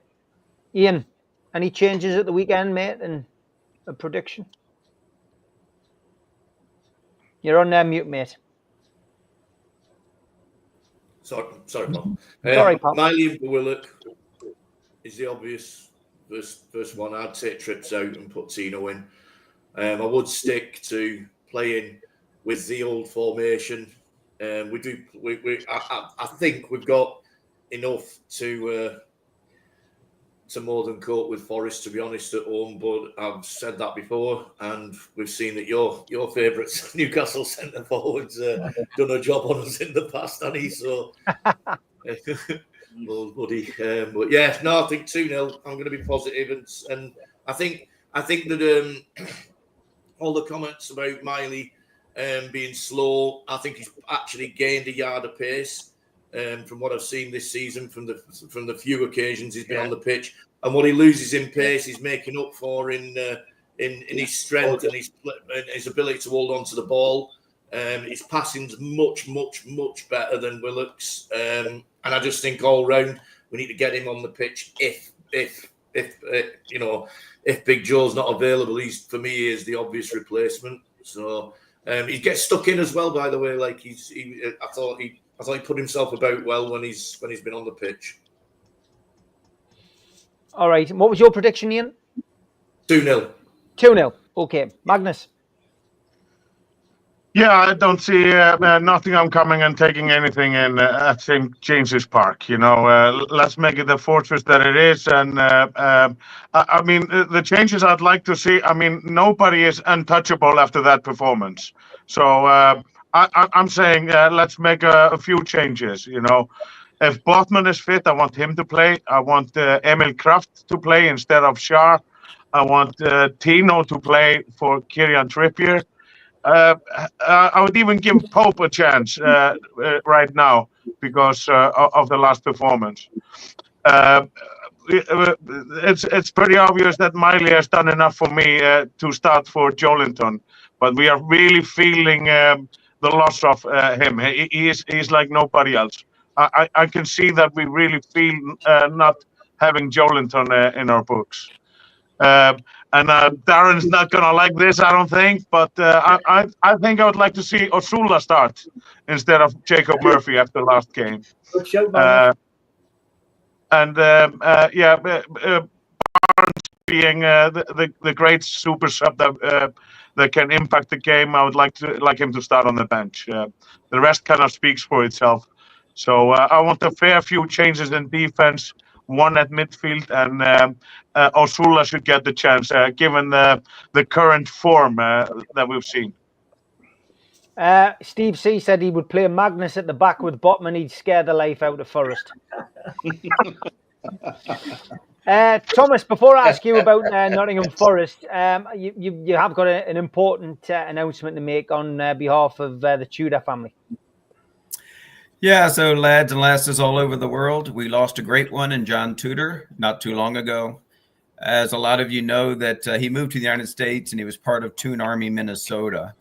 Ian. Any changes at the weekend, mate, and a prediction? You're on there, mute, mate. Sorry, Paul. Sorry, Paul. Miley Willock is the obvious first one. I'd take Trips out and put Tino in. I would stick to playing with the old formation. I think we've got enough to more than cope with Forest, to be honest, at home. But I've said that before, and we've seen that your favourite Newcastle centre forwards done a job on us in the past, hasn't he? So, old buddy. But yeah, no, I think 2-0. I'm going to be positive, and I think that all the comments about Miley being slow, I think he's actually gained a yard of pace. From what I've seen this season, from the few occasions he's been on the pitch, and what he loses in pace, he's making up for in his strength and his ability to hold on to the ball. His passing's much better than Willock's, and I just think all round we need to get him on the pitch. If Big Joe's not available, for me he is the obvious replacement. So he gets stuck in as well. By the way, like I thought he put himself about well when he's been on the pitch. All right. And what was your prediction, Ian? 2-0. 2-0. Okay. Magnus? Yeah, I don't see Nottingham coming and taking anything in at St. James's Park. Let's make it the fortress that it is. And I mean, the changes I'd like to see. I mean, nobody is untouchable after that performance. So I'm saying let's make a few changes. If Botman is fit, I want him to play. I want Emil Kraft to play instead of Shah. I want Tino to play for Kieran Trippier. I would even give Pope a chance right now because of the last performance. It's pretty obvious that Miley has done enough for me to start for Jolinton, but we are really feeling the loss of him. He's like nobody else. I can see that we really feel not having Jolinton in our books. And Darren's not going to like this, I don't think. But I think I would like to see Osula start instead of Jacob Murphy after last game. Good shout, Magnus. Barnes being the great super sub that can impact the game, I would like him to start on the bench. The rest kind of speaks for itself. So I want a fair few changes in defense. One at midfield, and Osula should get the chance, given the current form that we've seen. Steve C said he would play Magnus at the back with Botman. He'd scare the life out of Forest. Thomas, before I ask you about Nottingham Forest, you have got an important announcement to make on behalf of the Tudor family. Yeah, so lads and lasses all over the world, we lost a great one in John Tudor not too long ago. As a lot of you know, that he moved to the United States and he was part of Toon Army, Minnesota.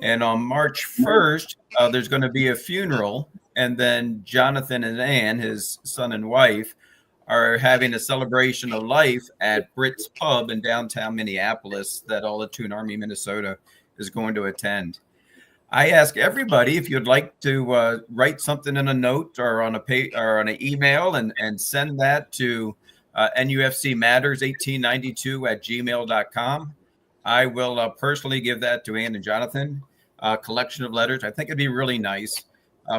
And on March 1st, there's going to be a funeral. And then Jonathan and Ann, his son and wife, are having a celebration of life at Britt's Pub in downtown Minneapolis that all the Toon Army, Minnesota is going to attend. I ask everybody if you'd like to write something in a note or on an email and send that to nufcmatters1892@gmail.com. I will personally give that to Ann and Jonathan, a collection of letters. I think it'd be really nice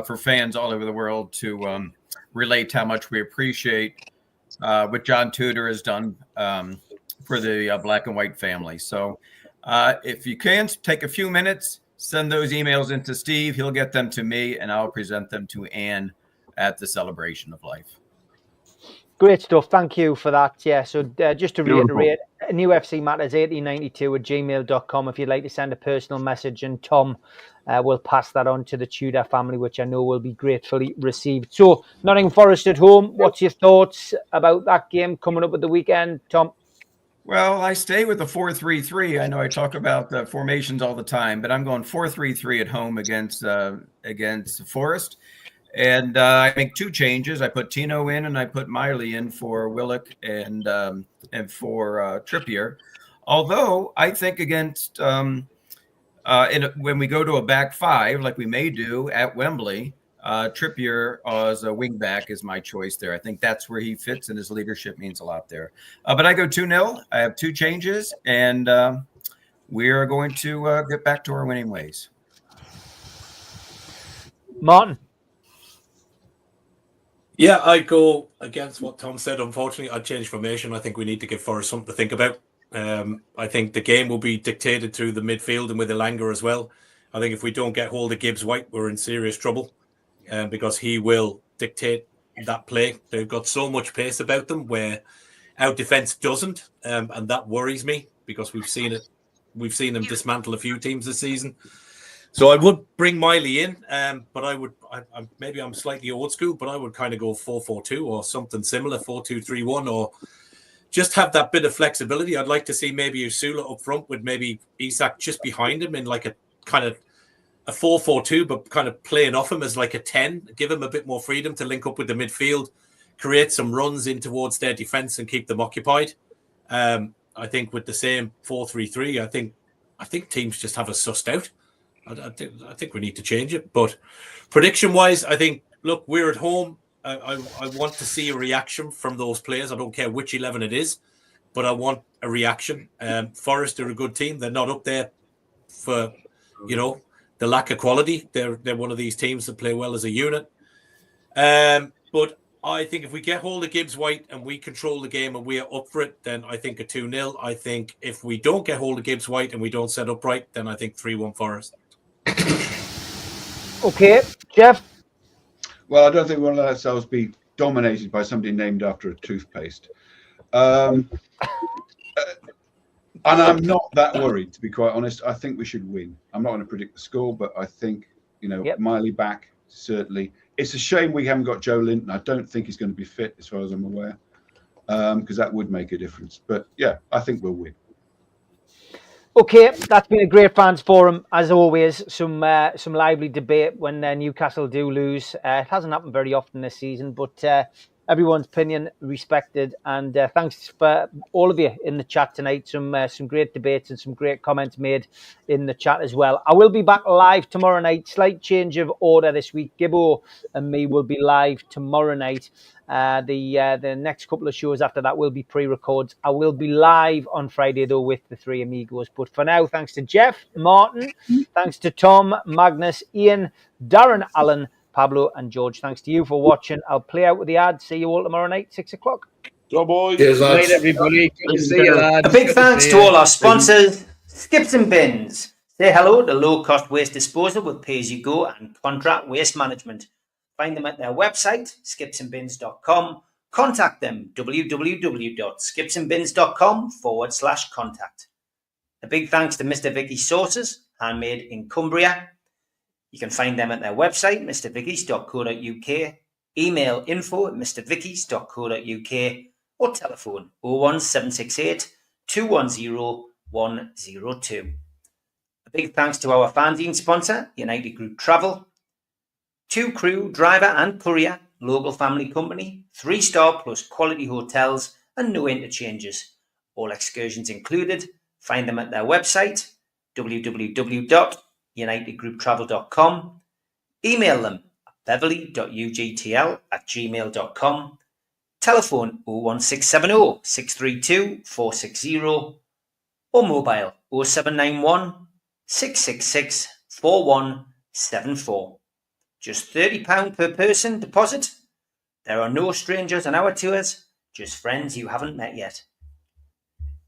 for fans all over the world to relate how much we appreciate what John Tudor has done for the black and white family. So if you can, take a few minutes, send those emails into Steve. He'll get them to me, and I'll present them to Ann at the celebration of life. Great stuff. Thank you for that. Yeah, so just to reiterate, nufcmatters1892@gmail.com if you'd like to send a personal message, and Tom will pass that on to the Tudor family, which I know will be gratefully received. So, Nottingham Forest at home, what's your thoughts about that game coming up at the weekend, Tom? Well, I stay with the 4-3-3. I know I talk about the formations all the time, but I'm going 4-3-3 at home against Forest. And I make two changes. I put Tino in and I put Miley in for Willock and for Trippier. Although I think against when we go to a back five, like we may do at Wembley, Trippier as a wing back is my choice there. I think that's where he fits, and his leadership means a lot there. But I go 2-0. I have two changes, and we are going to get back to our winning ways. Martin? Yeah, I go against what Tom said. Unfortunately, I'd change formation. I think we need to give Forest something to think about. I think the game will be dictated through the midfield and with Elanga as well. I think if we don't get hold of Gibbs White, we're in serious trouble because he will dictate that play. They've got so much pace about them where our defence doesn't, and that worries me because we've seen it. We've seen them dismantle a few teams this season. So I would bring Miley in, but maybe I'm slightly old school, but I would kind of go 4-4-2 or something similar, 4-2-3-1, or just have that bit of flexibility. I'd like to see maybe Osula up front with maybe Isak just behind him in like a kind of a 4-4-2, but kind of playing off him as like a 10, give him a bit more freedom to link up with the midfield, create some runs in towards their defence and keep them occupied. I think with the same 4-3-3, I think teams just have us sussed out. I think we need to change it. But prediction-wise, I think, look, we're at home. I want to see a reaction from those players. I don't care which 11 it is, but I want a reaction. Forest are a good team. They're not up there for, the lack of quality. They're one of these teams that play well as a unit. But I think if we get hold of Gibbs White and we control the game and we are up for it, then I think a 2-0. I think if we don't get hold of Gibbs White and we don't set up right, then I think 3-1 Forest. Okay, Jeff? Well, I don't think we want to let ourselves be dominated by somebody named after a toothpaste. And I'm not that worried, to be quite honest. I think we should win. I'm not going to predict the score, but I think, Miley back, certainly. It's a shame we haven't got Joe Linton. I don't think he's going to be fit, as far as I'm aware, because that would make a difference. But, yeah, I think we'll win. Okay, that's been a great fans forum as always. Some lively debate when Newcastle do lose. It hasn't happened very often this season, but everyone's opinion respected. And thanks for all of you in the chat tonight. Some great debates and some great comments made in the chat as well. I will be back live tomorrow night. Slight change of order this week. Gibbo and me will be live tomorrow night. The next couple of shows after that will be pre-records. I will be live on Friday though with the three amigos. But for now, thanks to Jeff, Martin, thanks to Tom, Magnus, Ian, Darren, Allen, Pablo, and George. Thanks to you for watching. I'll play out with the ad. See you all tomorrow night, 6 o'clock. Go boys. Cheers, Good lads. night, everybody. Good to see you, lads. A big thanks to all our sponsors, Skips and Bins. Say hello to low-cost waste disposal with pay-as-you-go and contract waste management. Find them at their website, skipsandbins.com. Contact them, www.skipsandbins.com/contact. A big thanks to Mr. Vicky's Sauces, handmade in Cumbria. You can find them at their website, mrvickies.co.uk, email info@mrvickies.co.uk, or telephone 01768 210 102. A big thanks to our fanzine sponsor, United Group Travel. 2 crew, driver and courier, local family company, 3-star plus quality hotels and no interchanges. All excursions included. Find them at their website, www.unitedgrouptravel.com. Email them at beverly.ugtl@gmail.com. Telephone 01670 632 460 or mobile 0791 666 4174. Just £30 per person deposit. There are no strangers on our tours, just friends you haven't met yet.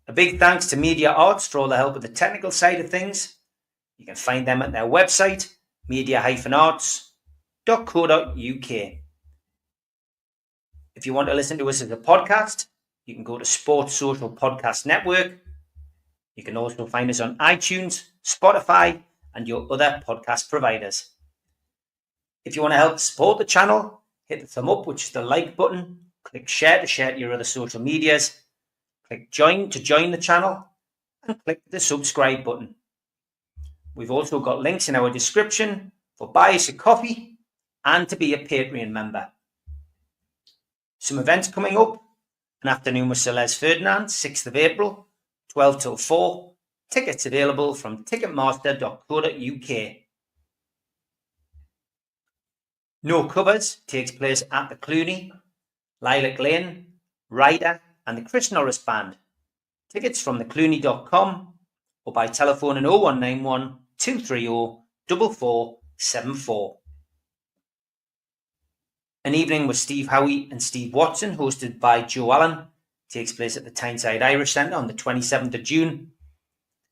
A big thanks to Media Arts for all the help with the technical side of things. You can find them at their website, media-arts.co.uk. If you want to listen to us as a podcast, you can go to Sports Social Podcast Network. You can also find us on iTunes, Spotify, and your other podcast providers. If you want to help support the channel, hit the thumb up, which is the like button. Click share to share to your other social medias. Click join to join the channel. And click the subscribe button. We've also got links in our description for buy us a coffee and to be a Patreon member. Some events coming up. An afternoon with Sir Les Ferdinand, 6th of April, 12 till 4. Tickets available from ticketmaster.co.uk. No Covers takes place at the Clooney, Lilac Lane, Ryder and the Chris Norris Band. Tickets from theclooney.com or by telephoning 0191 230 4474. An evening with Steve Howie and Steve Watson, hosted by Joe Allen, takes place at the Tyneside Irish Centre on the 27th of June.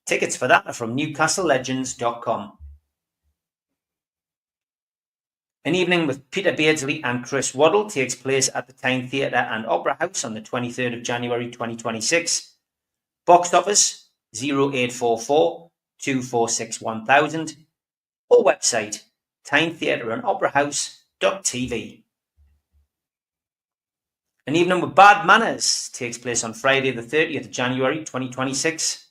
Tickets for that are from newcastlelegends.com. An evening with Peter Beardsley and Chris Waddle takes place at the Tyne Theatre and Opera House on the 23rd of January 2026. Box office 0844 246 1000 or website tynetheatreandoperahouse.tv. An evening with Bad Manners takes place on Friday the 30th of January 2026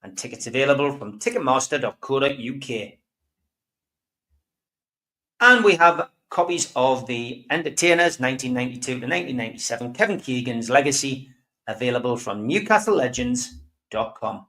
and tickets available from ticketmaster.co.uk. And we have copies of The Entertainers 1992 to 1997, Kevin Keegan's Legacy, available from newcastlelegends.com.